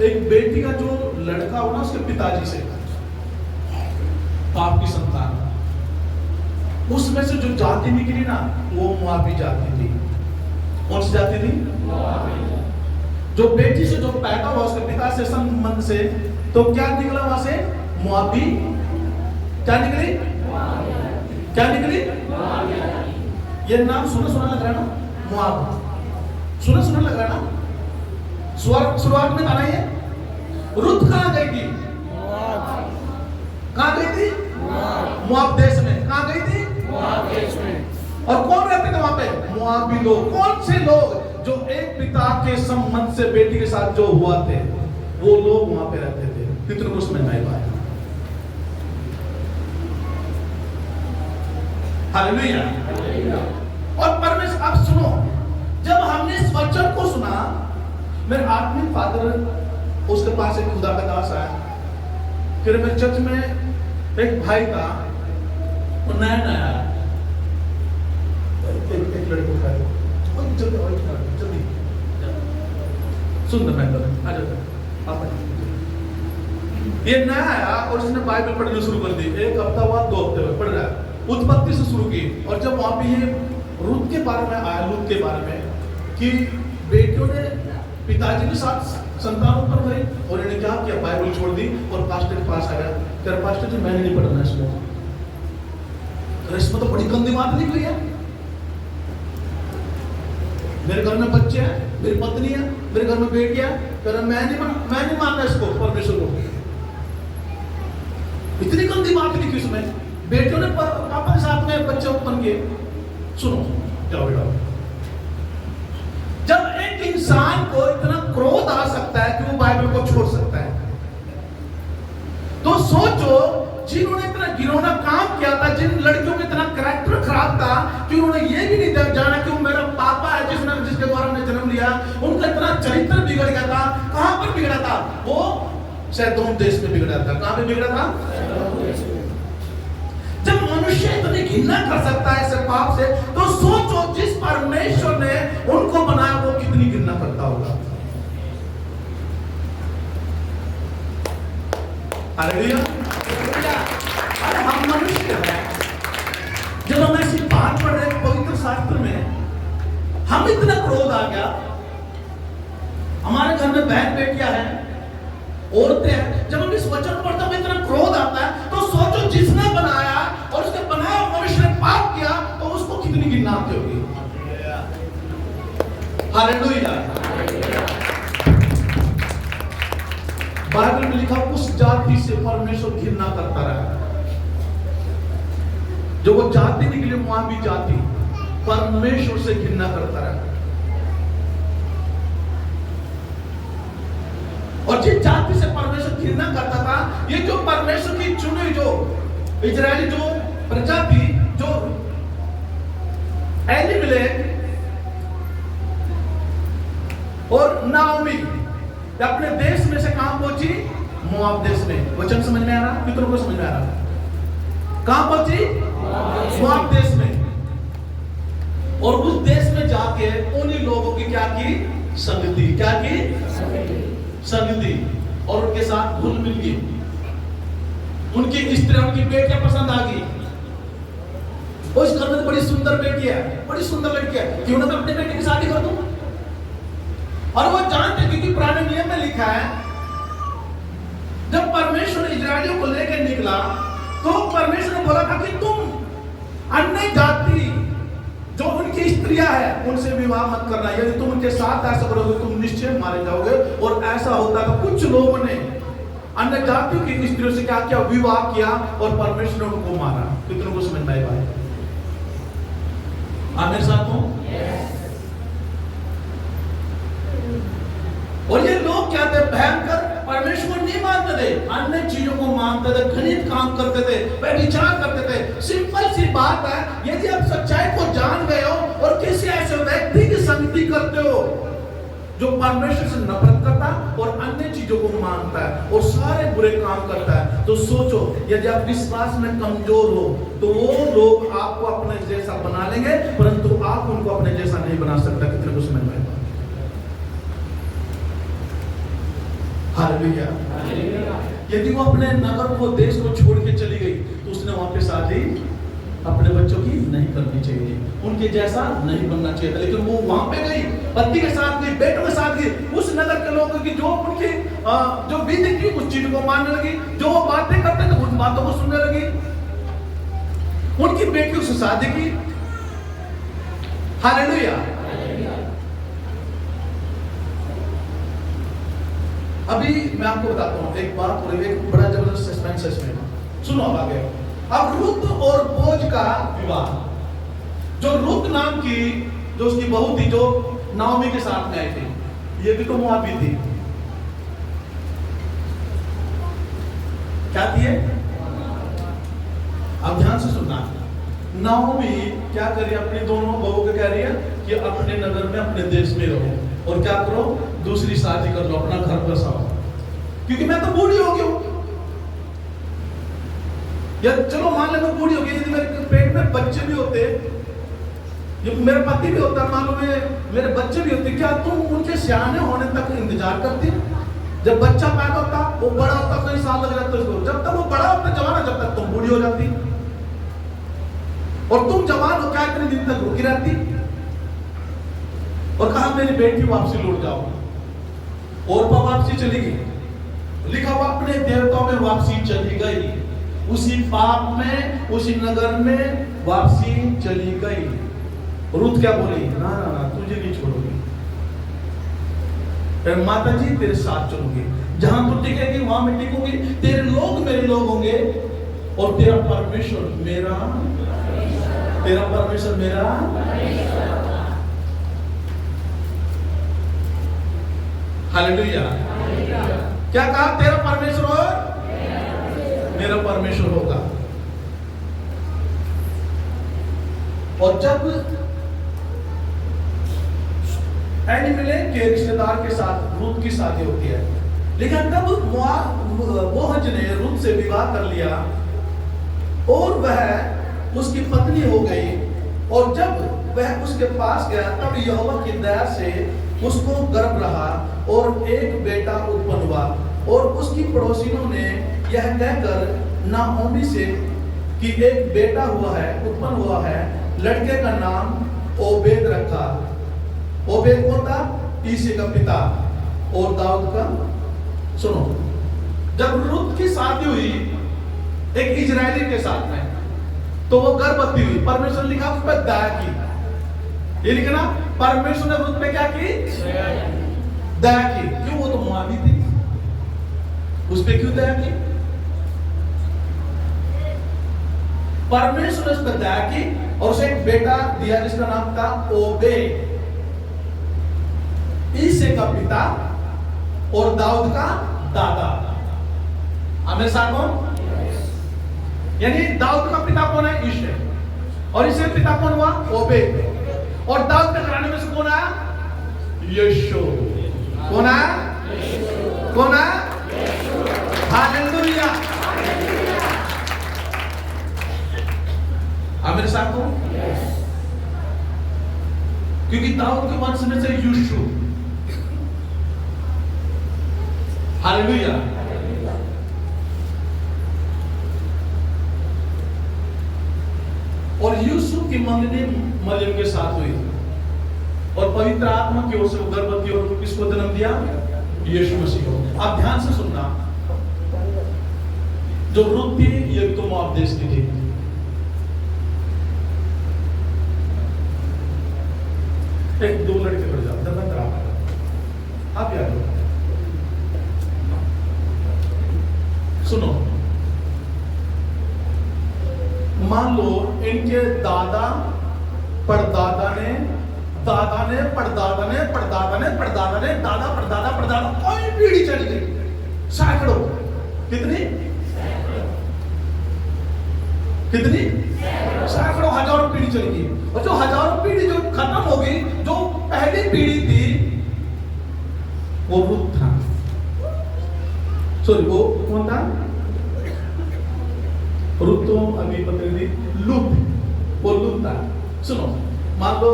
एक बेटी का जो लड़का हो ना, उसके पिताजी से पाप की संतान, उसमें से जो जाति निकली ना, वो मोआबी जाति थी। कौन सी जाति थी? जो बेटी से जो पैदा हुआ उसके पिता से संबंध से, तो क्या निकला वहां से? मोआबी। क्या निकली? क्या निकली? ये नाम सुना सुना लग रहा है ना, मोआब। सुना सुना लग रहा है ना? शुरुआत में था ना ये। रुत कहां गई थी? कहां गई थी? मोआब देश में। कहां गई थी?
मोआब देश में।
और कौन रहते थे वहां पे? मोआबी लोग। कौन से लोग? जो एक पिता के संबंध से बेटी के साथ जो हुआ थे, वो लोग वहां पे रहते थे। कितने को समझ में आया? हालेलुया। और परमेश्वर, अब सुनो, जब हमने इस वचन को सुना, मेरे आत्मिक फादर, उसके पास एक खुदा का दास आया। फिर मेरे चर्च में एक भाई था, वो नया नया आया, एक लड़को था, जल्दी सुन मैं आ जाता आप। ये नया आया और उसने बाइबल पढ़नी शुरू कर दी। एक हफ्ता हुआ, 2 हफ्ते में पढ़ रहा है, उत्पत्ति से शुरू की। और जब वहां पे ये रूत के बारे में आया, लूत के बारे में, कि बेटियों ने पिताजी के साथ संतान उत्पन्न करी और इन्हें क्या किया? बाइबल छोड़ दी और पास्टर के पास आ गया। तेरा पास्टर जी, मैंने नहीं पढ़ना इसमें तो बड़ी गंदी बात निकली है। मेरे घर में बच्चे हैं, मेरी पत्नी है, मेरे घर में बेटियां, मैं नहीं मानता इसको, परमेश्वर को। इतनी गंदी बात लिखी उसमें। बेटियों ने पापा के साथ में बच्चे उत्पन्न किए। सुनो, जाओ बेटा, जब एक इंसान को इतना क्रोध आ सकता है कि वो बाइबल को छोड़ सकता है, तो सोचो जिन्होंने इतना घिनौना काम किया था, जिन लड़कियों का इतना कैरेक्टर खराब था कि उन्होंने ये भी नहीं जाना कि वो मेरा पापा है जिसके द्वारा मैंने जन्म लिया, उनका वो सैदोम देश में बिगड़ा था। कहां पे बिगड़ा था? जब मनुष्य इतनी घृणा कर सकता है ऐसे पाप से, तो सोचो जिस परमेश्वर ने उनको बनाया वो कितनी घृणा करता होगा। हालेलुया। अरे हम मनुष्य हैं। जब हम ऐसी बात पढ़ रहे पवित्र शास्त्र में, हम इतना क्रोध आ गया। हमारे घर में बहन बेटियां हैं, औरतें हैं, जब हम इस वचन पढ़ते हैं इतना क्रोध आता है, तो सोचो जिसने बनाया और उसके बनाया मनुष्य ने पाप किया, तो उसको कितनी घृणा आती होगी। हालेलुया। बाइबल में लिखा उस जाति से परमेश्वर घृणा करता रहा। जो वो जाति निकली मोआबी जाति, परमेश्वर से घृणा करता रहा। और जिस जाति से परमेश्वर घृणा करता था, ये जो परमेश्वर की चुनी जो इजरायली जो प्रजाति, जो एलीमेलेक और नाओमी अपने देश में से कहां पहुंची? मोआब देश में। वचन समझ में आ रहा? कितनों को समझ में आ रहा? कहां पहुंची? मोआब देश में। और उस देश में जाके उन्हीं लोगों की क्या की? संगति। क्या की? संगति। और उनके साथ घुल मिल गई। उनकी स्त्री, उनकी बेटियां पसंद आ गई। उस घर में बड़ी सुंदर बेटी है, बड़ी सुंदर लड़की है, क्यों ना मैं अपने बेटे की शादी कर दूं? और वो जानते, क्योंकि पुराने नियम में लिखा है, जब परमेश्वर इजरायलियों को लेकर निकला, तो परमेश्वर ने बोला था कि तुम अन्य जाति जो उनकी स्त्रियां हैं उनसे विवाह मत करना। यदि तुम उनके साथ ऐसा करोगे तुम निश्चय मारे जाओगे। और ऐसा होता था, कुछ लोगों ने अन्य जातियों की स्त्रियों से क्या किया? विवाह किया और परमेश्वर ने उनको मारा। कितनों को समझ में आया? आप मेरे साथ हो? और ये लोग क्या थे? भयंकर, परमेश्वर नहीं मानते थे, अन्य चीजों को मानते थे, घृणित काम करते थे, व्यभिचार करते थे। सिंपल सी बात है, यदि आप सच्चाई को जान गए हो और किसी ऐसे व्यक्ति की संगति करते हो जो परमेश्वर से नफरत करता और अन्य चीजों को मानता है और सारे बुरे काम करता है, तो सोचो यदि आप विश्वास में कमजोर हो तो वो लोग आपको अपने जैसा बना लेंगे, परंतु आप उनको अपने जैसा नहीं बना सकता। कितने को समझ में आएगा? हालेलुया। यदि वो अपने नगर को, देश को छोड़ के चली गई, तो उसने वहां पे शादी अपने बच्चों की नहीं करनी चाहिए, उनके जैसा नहीं बनना चाहिए था। लेकिन वो वहां पे गई, पति के साथ गई, बेटों के साथ गई, उस नगर के लोगों की जो उनकी जो विधि थी उस चीज को मानने लगी, जो वो बातें करते थे उन बातों को सुनने लगी, उनकी बेटियों से शादी की। हालेलुया। अभी मैं आपको बताता हूं एक बात, और एक बड़ा जबरदस्त सस्पेंस है इसमें। सुनो अब आगे। अब रुत और बोज का विवाह, जो रुत नाम की जो उसकी बहू थी, जो नाओमी के साथ में आई थी, ये भी तो मोआबी थी। क्या थी? अब ध्यान से सुनना। नाओमी क्या कर रही है? अपनी दोनों बहू को कह रही है कि अपने नगर में, अपने देश में रहो और क्या करो? दूसरी शादी कर लो, अपना घर बसाओ, क्योंकि मैं तो बूढ़ी हो गई हूं। या चलो मान ले मैं बूढ़ी हो गई, यदि मेरे पेट में बच्चे भी होते, ये मेरा पति भी होता, मान लो मेरे बच्चे भी होते, क्या तुम उनके सियाने होने तक इंतजार करती? जब बच्चा पैदा होता, वो बड़ा होता, कई साल लग जाते उसको, जब तक वो बड़ा होता जवान, जब तक तुम बूढ़ी हो जाती, और तुम जवान हो क्या इतने दिन तक रुकी रहती? और कहा मेरी बेटी वापसी लौट जाओ, और वापसी चली गई। लिखा हुआ अपने देवताओं में वापसी चली गई, उसी पाप में, उसी नगर में वापसी चली गई। रुत क्या बोली? ना ना ना, तुझे नहीं छोड़ूंगी, माता जी तेरे साथ चलूंगी, जहां तू टिकेगी वहां मैं टिकूंगी, तेरे लोग मेरे लोग होंगे और तेरा परमेश्वर मेरा, तेरा परमेश्वर मेरा। हालेलुया। क्या कहा? तेरा परमेश्वर और मेरा परमेश्वर होगा। और जब एलीमेलेक के रिश्तेदार के साथ रूत की शादी होती है, लेकिन तब बोअज ने रूत से विवाह कर लिया और वह उसकी पत्नी हो गई। और जब वह उसके पास गया तब यहोवा की दया से उसको गर्भ रहा और एक बेटा उत्पन्न हुआ। और उसकी पड़ोसियों ने यह कहकर नाओमी से कि एक बेटा उत्पन्न हुआ है, लड़के का नाम ओबेद रखा। ओबेद कौन था? ईसे का पिता और दाऊद का। सुनो, जब रुत की शादी हुई एक इजरायली के साथ में, तो वो गर्भवती हुई। परमेश्वर लिखा उस पर दया की। ये लिखना, परमेश्वर ने रुत पे क्या की? दया की। क्यों? वो तो मुआबी थी, उस पे क्यों दया की? परमेश्वर ने उस पर दया की और उसे एक बेटा दिया जिसका नाम था ओबेद, ईसे का पिता और दाऊद का दादा। हमें साथ हो? यानी दाऊद का पिता कौन है? ईशे। और ईशे का पिता कौन हुआ? ओबेद। और दाऊद के घराने में से कौन आया? यीशु। कौन आया? कौन आया? हालेलुया। आप मेरे साथ हो? क्योंकि दाऊद के वंश में से यीशु। हालेलुया। और यूसुफ की मंगनी मरियम के साथ हुई और पवित्र आत्मा की ओर से वो गर्भवती और किसको जन्म दिया? यीशु मसीह को। आप ध्यान से सुनना, जो रुत थी ये तो मोआब देश की थी। एक दो लड़के पड़ जाओ, आप याद हो? सुनो, मान लो इनके दादा परदादा ने दादा ने परदादा ने परदादा ने परदादा ने दादा परदादा परदादा कोई पीढ़ी चली गई, सैकड़ों। कितनी कितनी? सैकड़ों हजारों पीढ़ी चली गई। और जो हजारों पीढ़ी जो खत्म हो गई, जो पहली पीढ़ी थी वो रुत था। सॉरी, वो कौन था? रुत तो अभी पता नहीं, लूत, वो लूत था। सुनो, मान लो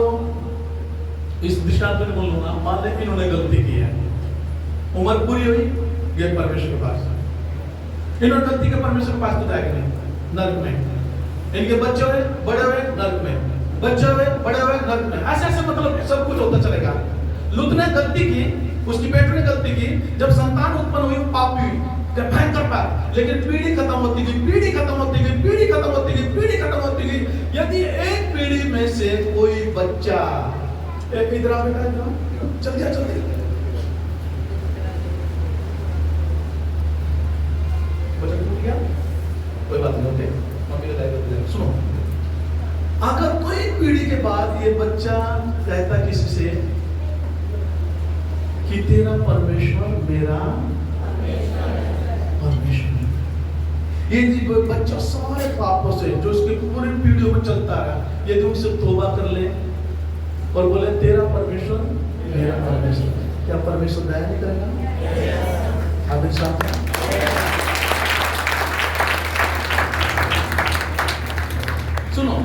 इस दृष्टांत में बोल लूंगा, मान ले इन्होंने गलती की है, उम्र पूरी हुई, गए परमेश्वर के पास। इन्होंने गलती के परमेश्वर के पास तो जाएगा नहीं, नरक में। इनके बच्चे हुए, बड़े हुए, नरक में। बच्चे हुए, बड़े हुए, नरक में। ऐसे ऐसे मतलब सब कुछ होता चलेगा। लूत ने गलती की, उसकी बेटी ने गलती की, जब संतान उत्पन्न हुई पापी हुई, भयंकर पाप। लेकिन पीढ़ी खत्म होती गई, पीढ़ी खत्म होती गई, पीढ़ी खत्म होती गई, पीढ़ी खत्म होती गई। यदि एक पीढ़ी में से कोई बच्चा, एक इधर आ बेटा, चल जा जल्दी, बच्चा टूट गया, कोई बात नहीं होते, मम्मी का दायित्व। सुनो, अगर कोई पीढ़ी के बाद ये बच्चा कहता किसी से कि तेरा परमेश्वर मेरा परमेश्वर, ये बच्चा सारे पापों से जो उसके पूरी पीढ़ियों में चलता है, यदि उससे तौबा कर ले और बोले तेरा परमेश्वर मेरा परमेश्वर, क्या परमेश्वर दया नहीं करेगा? आप साथ में सुनो,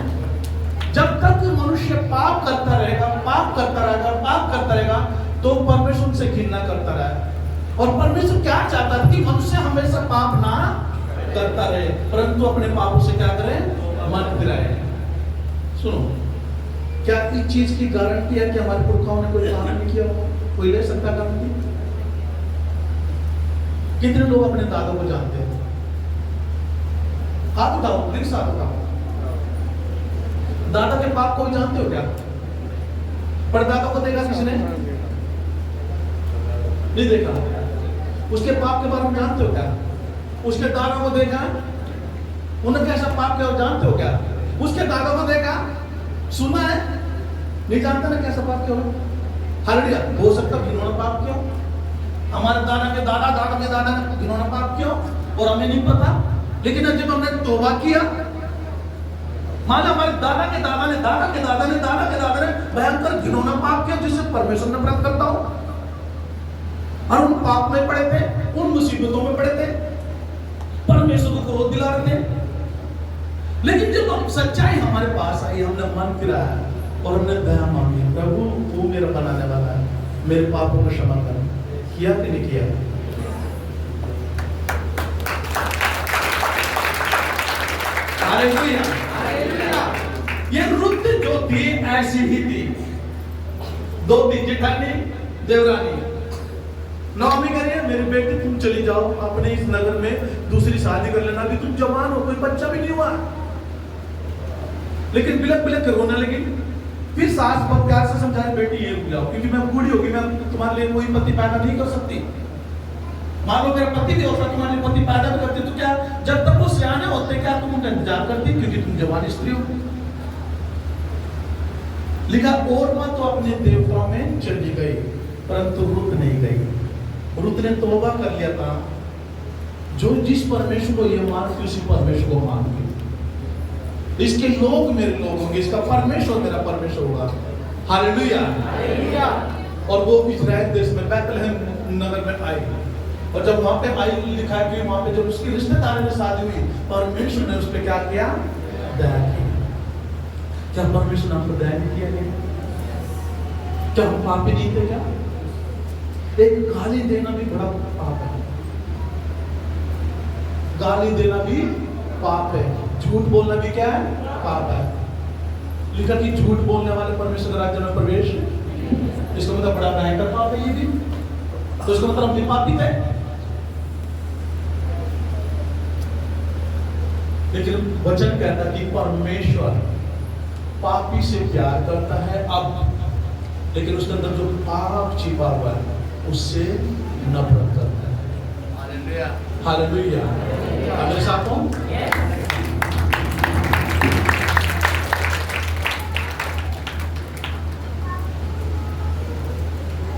जब तक मनुष्य पाप करता रहेगा, पाप करता रहेगा, पाप करता रहेगा, तो परमेश्वर से घृणा करता रहेगा। और परमेश्वर क्या चाहता है कि मनुष्य हमेशा पाप ना करता रहे, परंतु अपने पापों से क्या करे? मन फिराए। सुनो, क्या इस चीज की गारंटी है कि हमारे पुरखाओं ने कोई काम नहीं किया होगा? कोई ले सकता गारंटी? कितने लोग अपने दादों को जानते हैं? हाथ उठाओ, प्लीज हाथ उठाओ। दादा के पाप को भी जानते हो क्या? परदादा को देखा किसने? नहीं देखा। उसके पाप के बारे में जानते हो क्या? उसके दादा को देखा, उन्होंने कैसा पाप किया जानते हो क्या? उसके दादा को देखा, सुना है, नहीं जानता ना कैसा पाप किया? हालेलुया। हो सकता घिनौना पाप किया, हमारे दादा के दादा दादा के दादा ने घिनौना पाप किया और हमें नहीं पता। लेकिन जब हमने तौबा किया, माना हमारे दादा के दादा ने दादा के दादा ने दादा के दादा ने भयंकर घिनौना पाप किया जिससे परमेश्वर ने प्राप्त करता हूं, और उन पाप में पड़े थे, उन मुसीबतों में पड़े थे, परमेश्वर को क्रोध दिला रहे थे। लेकिन जब हम सच्चाई हमारे पास आई, हमने मन फिराया और हमने दया मांगी, प्रभु तू मेरा बनाने वाला है, मेरे पापों को क्षमा कर, किया कि नहीं किया? हालेलुया। ये रुत जो थी ऐसी ही थी, दो तीन जेठानी देवरानी। नौमी कह रही है मेरी बेटी तुम चली जाओ अपने इस नगर में, दूसरी शादी कर लेना, अभी तुम जवान हो, कोई बच्चा भी नहीं हुआ। लेकिन बिलक बिलक कर रोने लगी। फिर सास बहुत प्यार से समझाए, बेटी ये रुक जाओ, क्योंकि मैं बूढ़ी होगी, मैं तुम्हारे लिए कोई पति पैदा नहीं कर सकती। मान लो मेरा पति भी होता, तुम्हारे लिए पति पैदा भी करती, तो क्या जब तक वो सियाने होते क्या तुम उनका इंतजार करती, क्योंकि तुम जवान स्त्री हो। लिखा और मत तो अपने देवताओं में चली गई, परंतु रुत नहीं गई। रुत ने तौबा कर लिया था, जो जिस परमेश्वर को ये मानती उसी परमेश्वर को मानती। इसके लोग मेरे लोग होंगे, इसका परमेश्वर मेरा परमेश्वर होगा। हालेलुया। और वो इस्राएल देश में बैतलहम नगर में आई, और जब वहां पे आई, लिखा है कि वहां पे जब उसकी रिश्तेदार में शादी हुई, परमेश्वर ने उस पर क्या किया? दया की। क्या परमेश्वर ने हमको दया नहीं किया? क्या हम पापी नहीं थे? क्या एक गाली देना भी बड़ा पाप है, गाली देना भी पाप है, झूठ बोलना भी क्या है? पाप है। लिखा कि झूठ बोलने वाले परमेश्वर के राज्य में प्रवेश, इसका मतलब बड़ा भयंकर पाप है ये भी। तो इसका मतलब हम पापी थे। लेकिन वचन कहता कि परमेश्वर पापी से प्यार करता है अब, लेकिन उसके अंदर जो पाप छिपा हुआ है उससे नफरत करता है। हालेलुया। हालेलुया। मेरे साथ हो?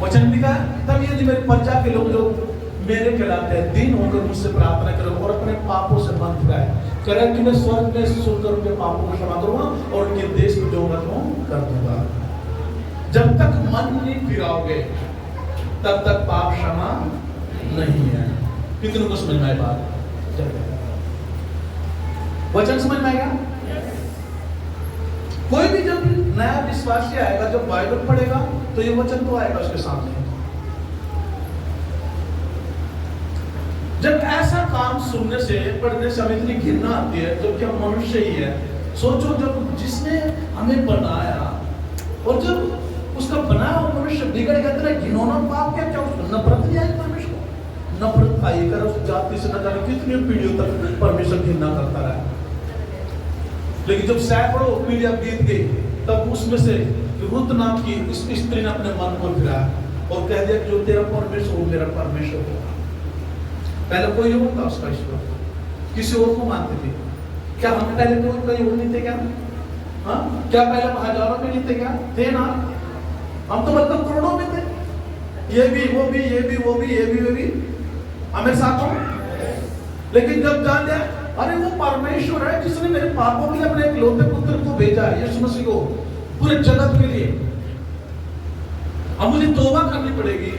वचन लिखा है, तब यदि मेरी प्रजा के लोग जो मेरे कहलाते हैं दिन होकर मुझसे प्रार्थना करो और अपने पापों से मन फिराए, करे कि मैं स्वर्ग में सुनकर उनके पापों को क्षमा करूंगा और उनके देश को जो होगा तो कर दूंगा। जब तक मन नहीं फिराओगे तब तक पाप क्षमा नहीं है। कितनों को समझ में आई बात? वचन समझ में आएगा? कोई भी जब नया विश्वासी आएगा, जब बाइबल पढ़ेगा तो ये वचन तो आएगा उसके सामने। जब ऐसा काम सुनने से पढ़ने से हमें इतनी घृणा आती है, जबकि हम मनुष्य ही है। सोचो जब जिसने हमें बनाया और जब उसका बनाया हुआ मनुष्य बिगड़ गया, तेरा घिनौना पाप क्या? क्या उसको नफरत नहीं आई परमेश्वर को? नफरत आई कर उस जाति से, न जाने कितनी पीढ़ियों तक परमेश्वर घृणा करता रहा। लेकिन जब सैकड़ों पीढ़ियां बीत गई, तब उसमें से रुत नाम की उस स्त्री ने अपने मन को फिराया और कह दिया जो तेरा परमेश्वर वो मेरा परमेश्वर होगा। पहले कोई नहीं होता उसका ईश्वर, किसी और को मानते थे। क्या हम पहले कोई और नहीं थे क्या? हाँ, क्या पहले हजारों में नहीं थे क्या? थे ना। हम तो मतलब करोड़ों में थे, ये भी वो भी, ये भी वो भी, ये भी वो भी, हमें साथ हो। लेकिन जब जान लिया अरे वो परमेश्वर है जिसने मेरे पापों के लिए अपने इकलौते पुत्र को भेजा है, यीशु मसीह को, पूरे जगत के लिए। अब मुझे तौबा करनी पड़ेगी,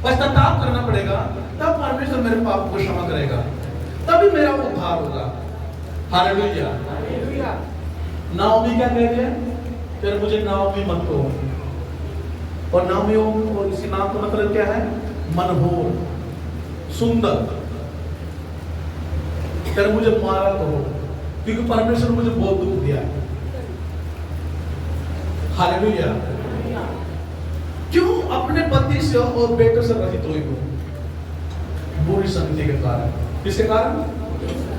पश्चाताप करना पड़ेगा, तब परमेश्वर मेरे पाप को क्षमा करेगा, तभी मेरा उद्धार होगा। हालेलुया। नाओमी क्या कह रही है? फिर मुझे नाओमी मत कहो। और नाओमी और इसी नाम का मतलब क्या है? मनोहर, सुंदर। फिर मुझे मारा कहो, क्योंकि परमेश्वर ने मुझे बहुत दुख दिया। हालेलुया। क्यों? अपने पति से और बेटे से रहित हुई हो, बुरी संगति के कारण। किसके कारण?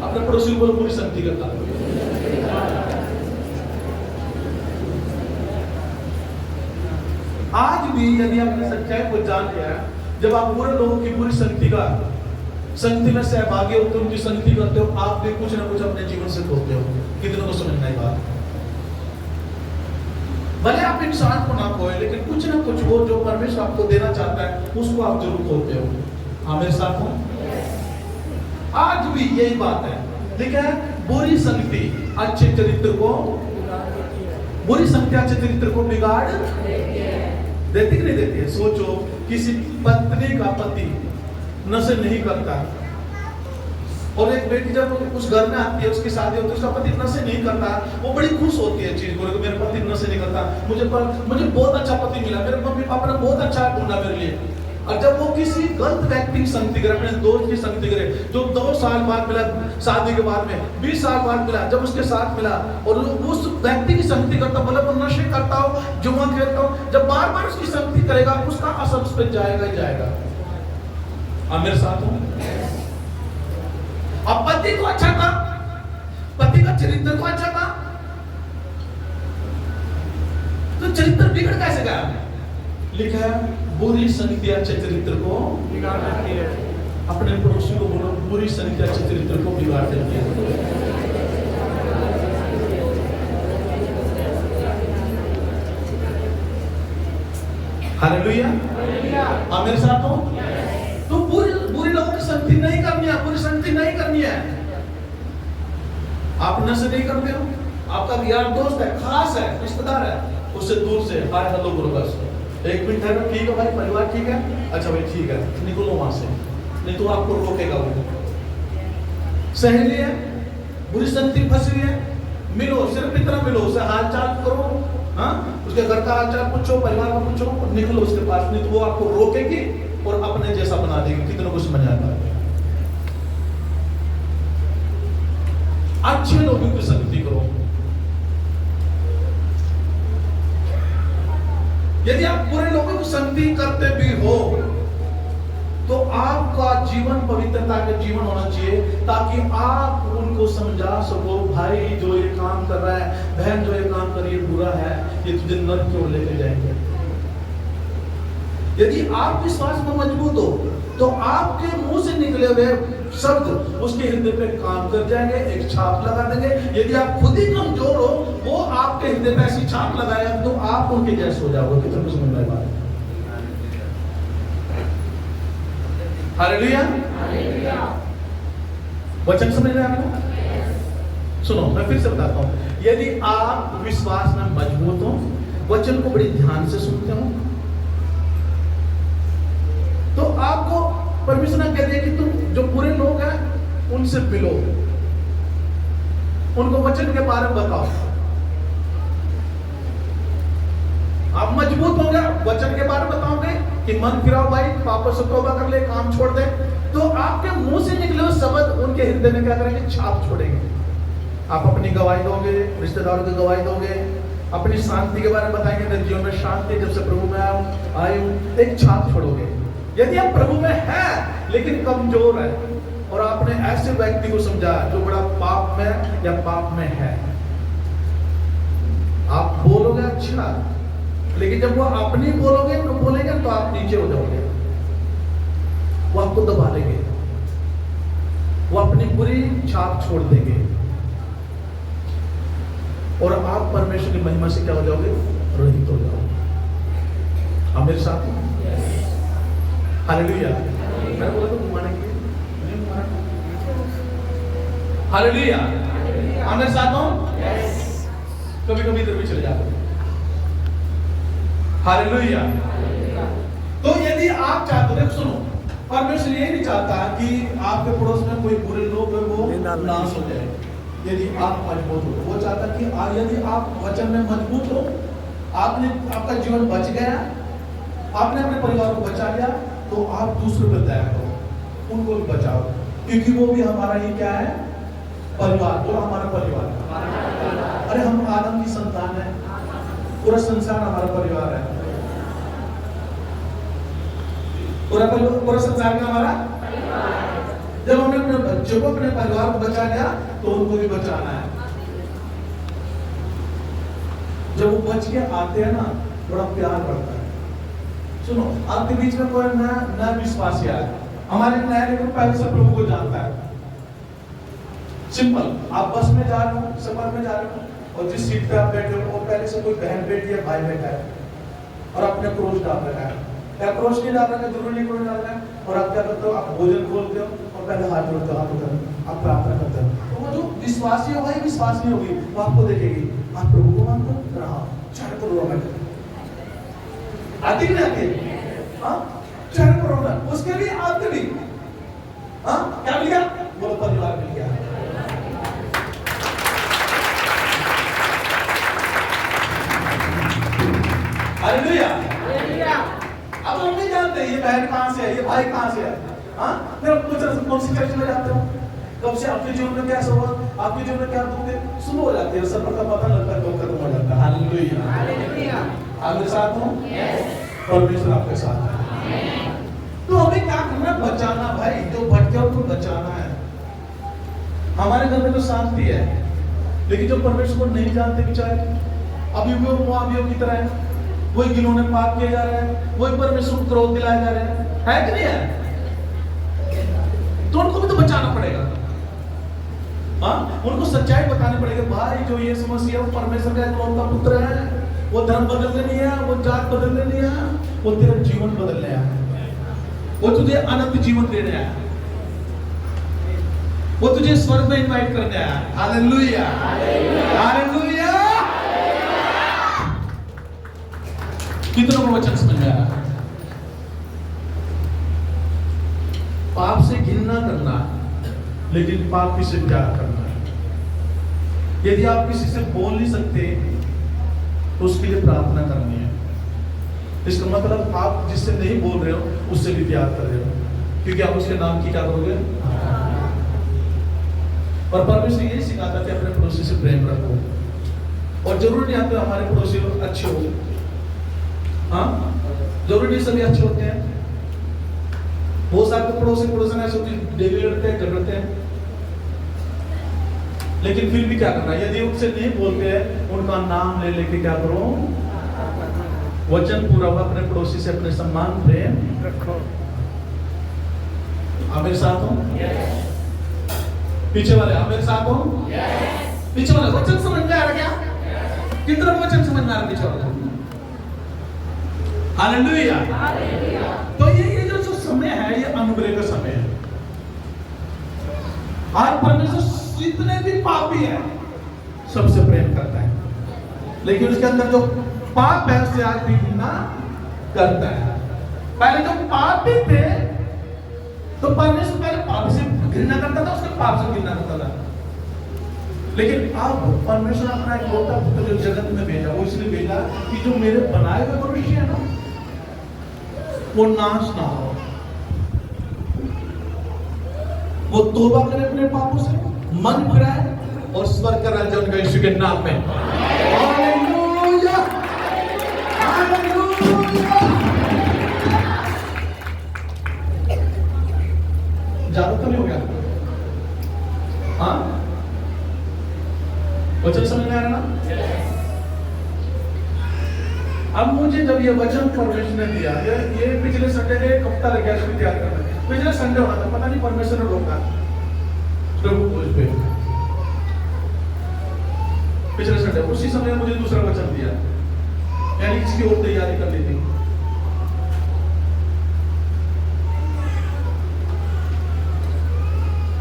अपने पड़ोसी को बुरी संगति के कारण। आज भी यदि आपने सच्चाई को जान लिया, जब आप बुरे लोगों की बुरी संगति में सहभागी होते हो, उनकी संगति करते हो, आप भी कुछ ना कुछ अपने जीवन से खोते हो। कितनों को समझना है बात? भले आप इंसान को ना खोए, लेकिन कुछ ना कुछ वो जो परमेश्वर आपको देना चाहता है उसको आप जरूर खोते हो। हाँ, मेरे साथ हो? आज भी यही बात है। लिखा है बुरी संगति अच्छे चरित्र को, बुरी संगति अच्छे चरित्र को बिगाड़ देती कि नहीं देती है? सोचो किसी पत्नी का पति नशे नहीं करता। और एक बेटी जब उस घर में आती है, उसकी शादी होती है, उसका पति नशे नहीं करता, वो बड़ी खुश होती है चीज को, मेरे पति नशे नहीं करता, मुझे बहुत अच्छा पति मिला, मेरे मम्मी पापा ने बहुत अच्छा ढूंढा मेरे लिए। और जब वो किसी गलत व्यक्ति की संगति करे, अपने दोस्त की संगति करे, जो 2 साल बाद मिला शादी के बाद में, 20 साल बाद मिला, जब उसके साथ मिला और उस व्यक्ति की संगति करता, बोले वो नशे करता हो, जुआ खेलता हो, जब बार बार उसकी संगति करेगा, उसका असर उस पर जाएगा ही जाएगा। आप मेरे साथ हो? अब पति को अच्छा था, पति का चरित्र को अच्छा था, तो चरित्र बिगड़ कैसे गया? लिखा है बुरी संगति अच्छे चरित्र को
बिगाड़ देती है।
अपने पड़ोसी को बोलो, बुरी संगति अच्छे चरित्र को बिगाड़ देती है। हालेलुया। आप मेरे साथ हो? तो बुरी लोगों की संगति नहीं करनी है, बुरी संगति नहीं करनी है। आप नशे नहीं करते हो, आपका यार दोस्त है, खास है, रिश्तेदार है, उससे दूर से हाय हेलो करो बस। 1 मिनट ठहरो, ठीक है भाई, परिवार ठीक है, अच्छा भाई ठीक है, निकलो वहां से, नहीं तो आपको रोकेगा वो। सहेली है, बुरी संगति फंसी है, मिलो, सिर्फ इतना मिलो, उससे हालचाल करो, हाँ, उसके घर का हालचाल पूछो, परिवार का पूछो, और निकलो उसके पास, नहीं तो वो आपको रोकेगी और अपने जैसा बना देगी। कितनों को समझ आता है? अच्छे लोगों की संगति करो। यदि आप बुरे लोगों की संगति करते भी हो, तो आपका जीवन पवित्रता का जीवन होना चाहिए, ताकि आप उनको समझा सको, भाई जो ये काम कर रहा है, बहन जो ये काम कर रही है बुरा है, ये तुझे नरक की ओर लेके जाएंगे। यदि आप विश्वास में मजबूत हो, तो आपके मुंह से निकले हुए शब्द उसके हृदय पे काम कर जाएंगे, एक छाप लगा देंगे। यदि आप खुद ही कमजोर हो, वो आपके हृदय पे ऐसी छाप लगाएगा, तो आप उनके जैसे हो जाओगे। कितना कुछ समझ में बात? हालेलुया। वचन समझ रहे हैं आपको? सुनो, मैं फिर से बताता हूं। यदि आप विश्वास में मजबूत हो, वचन को बड़ी ध्यान से सुनते हो, तो आपको परमेश्वर ने कह दिया कि तुम जो बुरे लोग हैं उनसे मिलो, उनको वचन के बारे में बताओ। आप मजबूत होंगे, वचन के बारे में बताओगे कि मन फिराओ भाई, पापों से तौबा कर ले, काम छोड़ दे, तो आपके मुंह से निकले हुए शब्द उनके हृदय में क्या करेंगे? छाप छोड़ेंगे। आप अपनी गवाही दोगे, रिश्तेदारों की गवाही दोगे, अपनी शांति के बारे में बताएंगे, मेरे जीवन में शांति जब से प्रभु में आई हूं, एक छाप छोड़ोगे। यदि आप प्रभु में है लेकिन कमजोर है, और आपने ऐसे व्यक्ति को समझा जो बड़ा पाप में या पाप में है, आप बोलोगे अच्छा, लेकिन जब वो अपनी बोलेंगे तो आप नीचे हो जाओगे, वो आपको दबा देंगे, वो अपनी बुरी छाप छोड़ देंगे, और आप परमेश्वर की महिमा से क्या हो जाओगे? रहित हो जाओगे। आप मेरे साथ हो? हालेलुया। मैंने बोला तो घुमाने के लिए नहीं घुमाना। हालेलुया। आप मेरे साथ हो? कभी कभी इधर भी चले जाते। हालेलुया। तो यदि आप चाहते हो, सुनो, परमेश्वर ये नहीं चाहता कि आपके पड़ोस में कोई बुरे लोग है वो नाश हो जाए। यदि आप मजबूत हो, वो चाहता कि यदि आप वचन में मजबूत हो, आपका जीवन बच गया, आपने अपने परिवार को बचा लिया, तो आप दूसरों पर दया करो, उनको भी बचाओ, क्योंकि वो भी हमारा ही क्या है? परिवार। बोलो हमारा परिवार। अरे हम आदम की संतान है, पूरा संसार हमारा परिवार है, पूरा संसार का हमारा परिवार। जब हमने अपने बच्चों को, अपने परिवार को बचा लिया, तो उनको भी बचाना है। जब वो बच के आते हैं ना, बड़ा प्यार बढ़ता है। सुनो, आपके बीच में कोई नया विश्वासी है, हमारे नया लेकिन पहले से प्रभु को जानता है। सिंपल, आप बस में जा रहे हो, सफर में जा रहे हो, और जिस सीट पे आप बैठे हो वो पहले से कोई बहन बैठी है, भाई बैठा है, और आपने क्रोश डाल रखा है, या क्रोश नहीं डाल रखा है, जरूर नहीं क्रोश डाल रखा है, और आप क्या करते हो? आप भोजन खोलते हो और पहले हाथ जोड़ते हो, हाथ उठाते, आप प्रार्थना करते हो। तो वो जो विश्वासी है वही विश्वासी होगी, वो आपको देखेगी, आप प्रभु को मानते हो, हाँ, चढ़ पर रोना आती नहीं आती, हाँ, चढ़ पर रोना, उसके लिए आते भी हाँ, क्या मिल गया? बोलो परिवार मिल गया। हालेलुया। अब हम नहीं जानते ये बहन कहाँ से है, ये भाई कहाँ से है। हाँ, फिर आप कुछ कौन सी चर्च में जाते हो, कब से आपके जीवन में क्या हुआ, आपके जीवन में क्या दुख थे, शुरू हो जाते हैं, सफर का पता लगता है, दुख खत्म हो जाता है। हालेलुया। आप मेरे साथ हो? परमेश्वर आपके साथ है। तो हमें क्या करना है? बचाना भाई, जो भटके उनको बचाना है। हमारे घर में तो शांति है, लेकिन जो परमेश्वर को नहीं जानते बेचारे अभी वो अभियोग की तरह है, वही गिनोने पाप किए जा रहे हैं, वही परमेश्वर को क्रोध दिलाए जा रहे हैं, है कि नहीं है? तो उनको भी तो बचाना पड़ेगा। हाँ, उनको सच्चाई बतानी पड़ेगी। भाई जो ये समस्या वो परमेश्वर का इकलौता पुत्र है, वो धर्म बदलने नहीं आया, वो जात बदलने नहीं आया, वो तेरा जीवन बदलने आया, वो तुझे अनंत जीवन देने आया, वो तुझे स्वर्ग में इनवाइट करने आया। Hallelujah, hallelujah. कितनों को वचन समझ में आया? पाप से घिन्ना करना, लेकिन पापी से प्यार करना। यदि आप किसी से बोल नहीं सकते तो उसके लिए प्रार्थना करनी है। इसका मतलब आप जिससे नहीं बोल रहे हो उससे भी प्यार कर रहे हो, क्योंकि आप उसके नाम की क्या करोगे। और परमेश्वर यही सिखाता है अपने पड़ोसी से प्रेम रखो। और जरूरी नहीं आते हमारे पड़ोसी अच्छे हो, हाँ, जरूरी नहीं सभी अच्छे होते हैं। बहुत सारे पड़ोसी ऐसे डेली लड़ते हैं, झगड़ते हैं, लेकिन फिर भी क्या करना, यदि उनसे नहीं बोलते हैं उनका नाम ले लेके क्या करो, वचन पूरा हुआ, अपने पड़ोसी से अपने सम्मान प्रेम रखो। आप मेरे साथ हो? पीछे वाले आप मेरे साथ हो? पीछे वाले वचन समझ में आ रहा क्या? कितना वचन समझ में आ रहा पीछे वाले? हालेलुया। तो ये जो समय है, ये अनुग्रह का समय है। और परमेश्वर जितने भी पापी है सबसे प्रेम करता है, लेकिन उसके अंदर जो पाप है उससे आज भी घृणा करता है। पहले जो पापी थे तो परमेश्वर पहले पाप से घृणा करता था, उसके पाप से घृणा करता था। लेकिन अब परमेश्वर अपना एक लौता पुत्र जो जगत में भेजा, वो इसलिए भेजा कि जो मेरे बनाए हुए मनुष्य है ना, वो नाश ना हो, वो तौबा करे अपने पापों से, मन फिराए और स्वर्ग का राज्य उनका यीशु के नाम में। Hallelujah, hallelujah. ज्यादा तो नहीं हो गया? हाँ, वचन समझ में आ रहा ना? अब मुझे जब ये वचन परमेश्वर ने दिया, ये पिछले संडे एक हफ्ता लग गया इसको तैयार करने। पिछले संडे होना था, पता नहीं परमेश्वर ने रोका प्रभु खोज पे। पिछले संडे उसी समय मुझे दूसरा वचन दिया, यानी इसकी और तैयारी कर ली थी।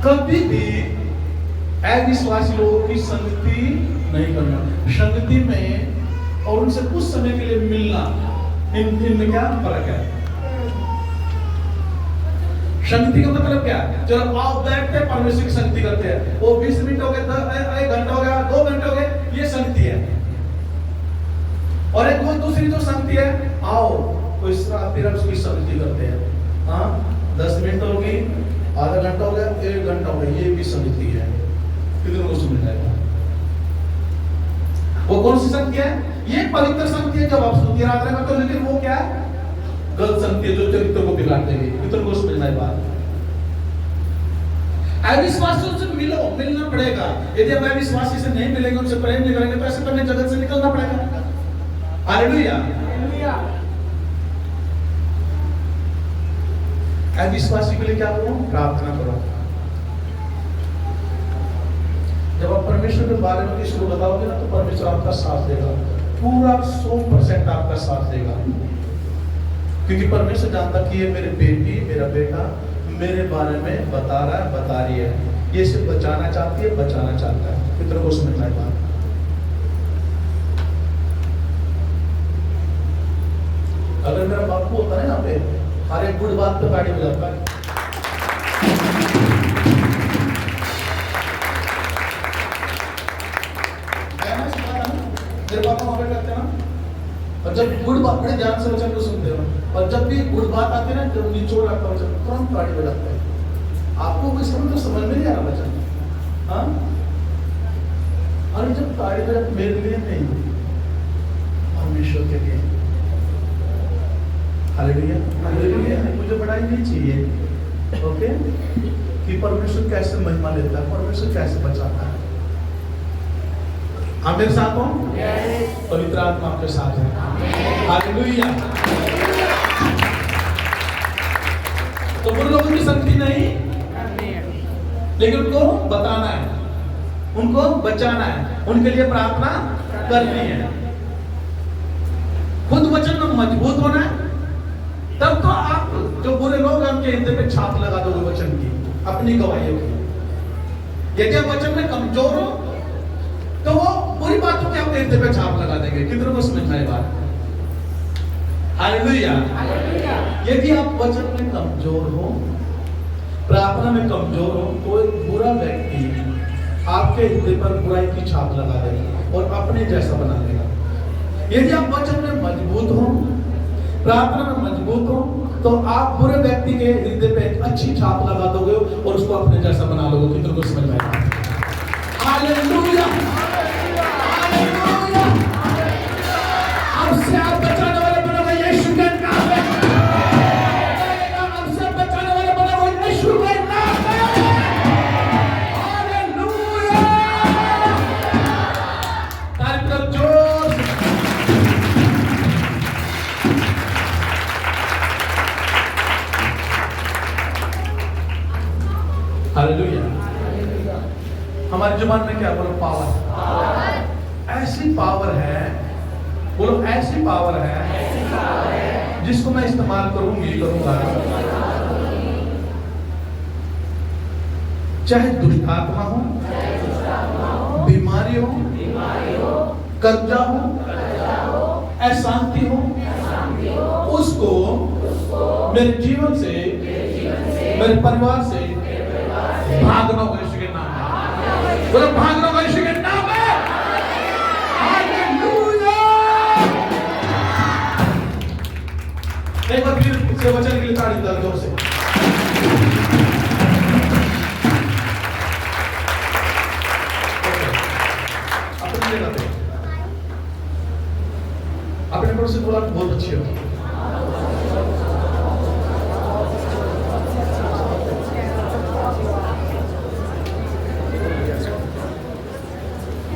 कभी भी अविश्वासी लोगों की संगति नहीं करना। संगति में और उनसे कुछ समय के लिए मिलना, इनमें क्या फर्क है? संगति का मतलब क्या है? चलो आओ बैठते हैं, परमेश्वर की संगति करते हैं, वो 20 मिनट हो गए, 1 घंटा हो गया, 2 घंटे हो गए, ये संगति है। और एक वो दूसरी जो संगति है, आओ कोई फिर उसकी संगति करते हैं। हाँ, 10 मिनट हो गई, आधा घंटा हो गया, 1 घंटा हो गया, ये भी संगति है। कितनों को समझ आएगा? वो कौन सी संगति है? ये पवित्र संगति है जब आप स्तुति आराधना करते हो, लेकिन वो क्या है? गलत संगति है जो चरित्र को बिगाड़ देगी। कितनों को समझना है बात? अविश्वासियों से मिलना पड़ेगा। यदि आप अविश्वासी से नहीं मिलेंगे, उनसे प्रेम नहीं करेंगे, तो ऐसे करने जगत से निकलना पड़ेगा। हालेलुया। अविश्वासी के लिए क्या करो? प्रार्थना करो। जब आप परमेश्वर के बारे में किसी को बताओगे ना, तो परमेश्वर आपका साथ देगा, पूरा 100% आपका साथ देगा। क्योंकि परमेश्वर जानता कि ये मेरे बेटी, मेरा बेटा मेरे बारे में बता रहा है, बता रही है, ये इसे बचाना चाहती है, बचाना चाहता है। कितनों को समझना है बात? अगर मेरा बापू होता है यहाँ पे, हर एक गुड बात पे गाड़ी हो जाता है। जब आप वहाँ पे करते हैं ना, और जब गुड़ बात बड़े ध्यान से वचन को सुनते हो, और जब भी गुड़ बात आती है ना, जब निचोड़ आता वचन तुरंत ताड़ी बजाते हैं। आपको कोई समझ में नहीं आ रहा वचन, हाँ? अरे जब ताड़ी बजा मेरे लिए नहीं, परमेश्वर के लिए। Hallelujah, hallelujah. मुझे बढ़ाई नहीं चाहिए, ओके? कि परमेश्वर कैसे महिमा लेता है, परमेश्वर कैसे बचाता है। आप मेरे साथ हो? पवित्र आत्मा आपके साथ है। हालेलुया। तो उन लोगों की संगति नहीं, लेकिन उनको बताना है, उनको बचाना है, उनके लिए प्रार्थना करनी है, खुद वचन में मजबूत होना है। तब तो आप जो बुरे लोग हैं उनके हृदय पे छाप लगा दोगे वचन की, अपनी गवाहियों की। यदि आप वचन में कमजोर हो तो वो बुरी बातों के अपने हृदय पे छाप लगा देंगे। कितनों को समझ में बात? हालेलुया। यदि आप वचन में कमजोर हो, प्रार्थना में कमजोर हो, तो एक बुरा व्यक्ति आपके हृदय पर बुराई की छाप लगा देगा और अपने जैसा बना देगा। यदि आप वचन में मजबूत हो, प्रार्थना में मजबूत हो, तो आप बुरे व्यक्ति के हृदय पे एक अच्छी छाप लगा दोगे और उसको अपने जैसा बना लोगे। कितनों को समझ में आएगा? Hallelujah, hallelujah. आपसे आप बचाने वाले बनोगे यीशु के नाम में। आपसे बचाने वाले बनोगे यीशु के नाम में। हालेलुया। तारीफ करो जोर से। हालेलुया। हमारी जुबान में क्या बोलो? पावर। ऐसी पावर है, बोलो ऐसी पावर है जिसको मैं इस्तेमाल करूंगा। चाहे दुष्ट आत्मा हो, बीमारी हो, कर्जा हो, अशांति हो, उसको मेरे जीवन से, मेरे परिवार से भागना होगा यीशु के नाम में। बोलो भागना होगा यीशु के नाम में। हालेलुया। एक बार फिर से वचन के लिए ताड़ी दो जोर से। अपनी जगह पे अपने पड़ोसी बोला बहुत अच्छी हो।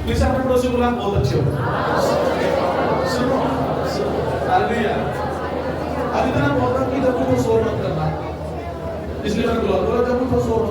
किसी अपने पड़ोसी बोला बहुत अच्छे हो। सुनो, हालेलुया। अब इतना बहुत कि जब तुम शोर मत करना, इसलिए मैं बोला जब तुम शोर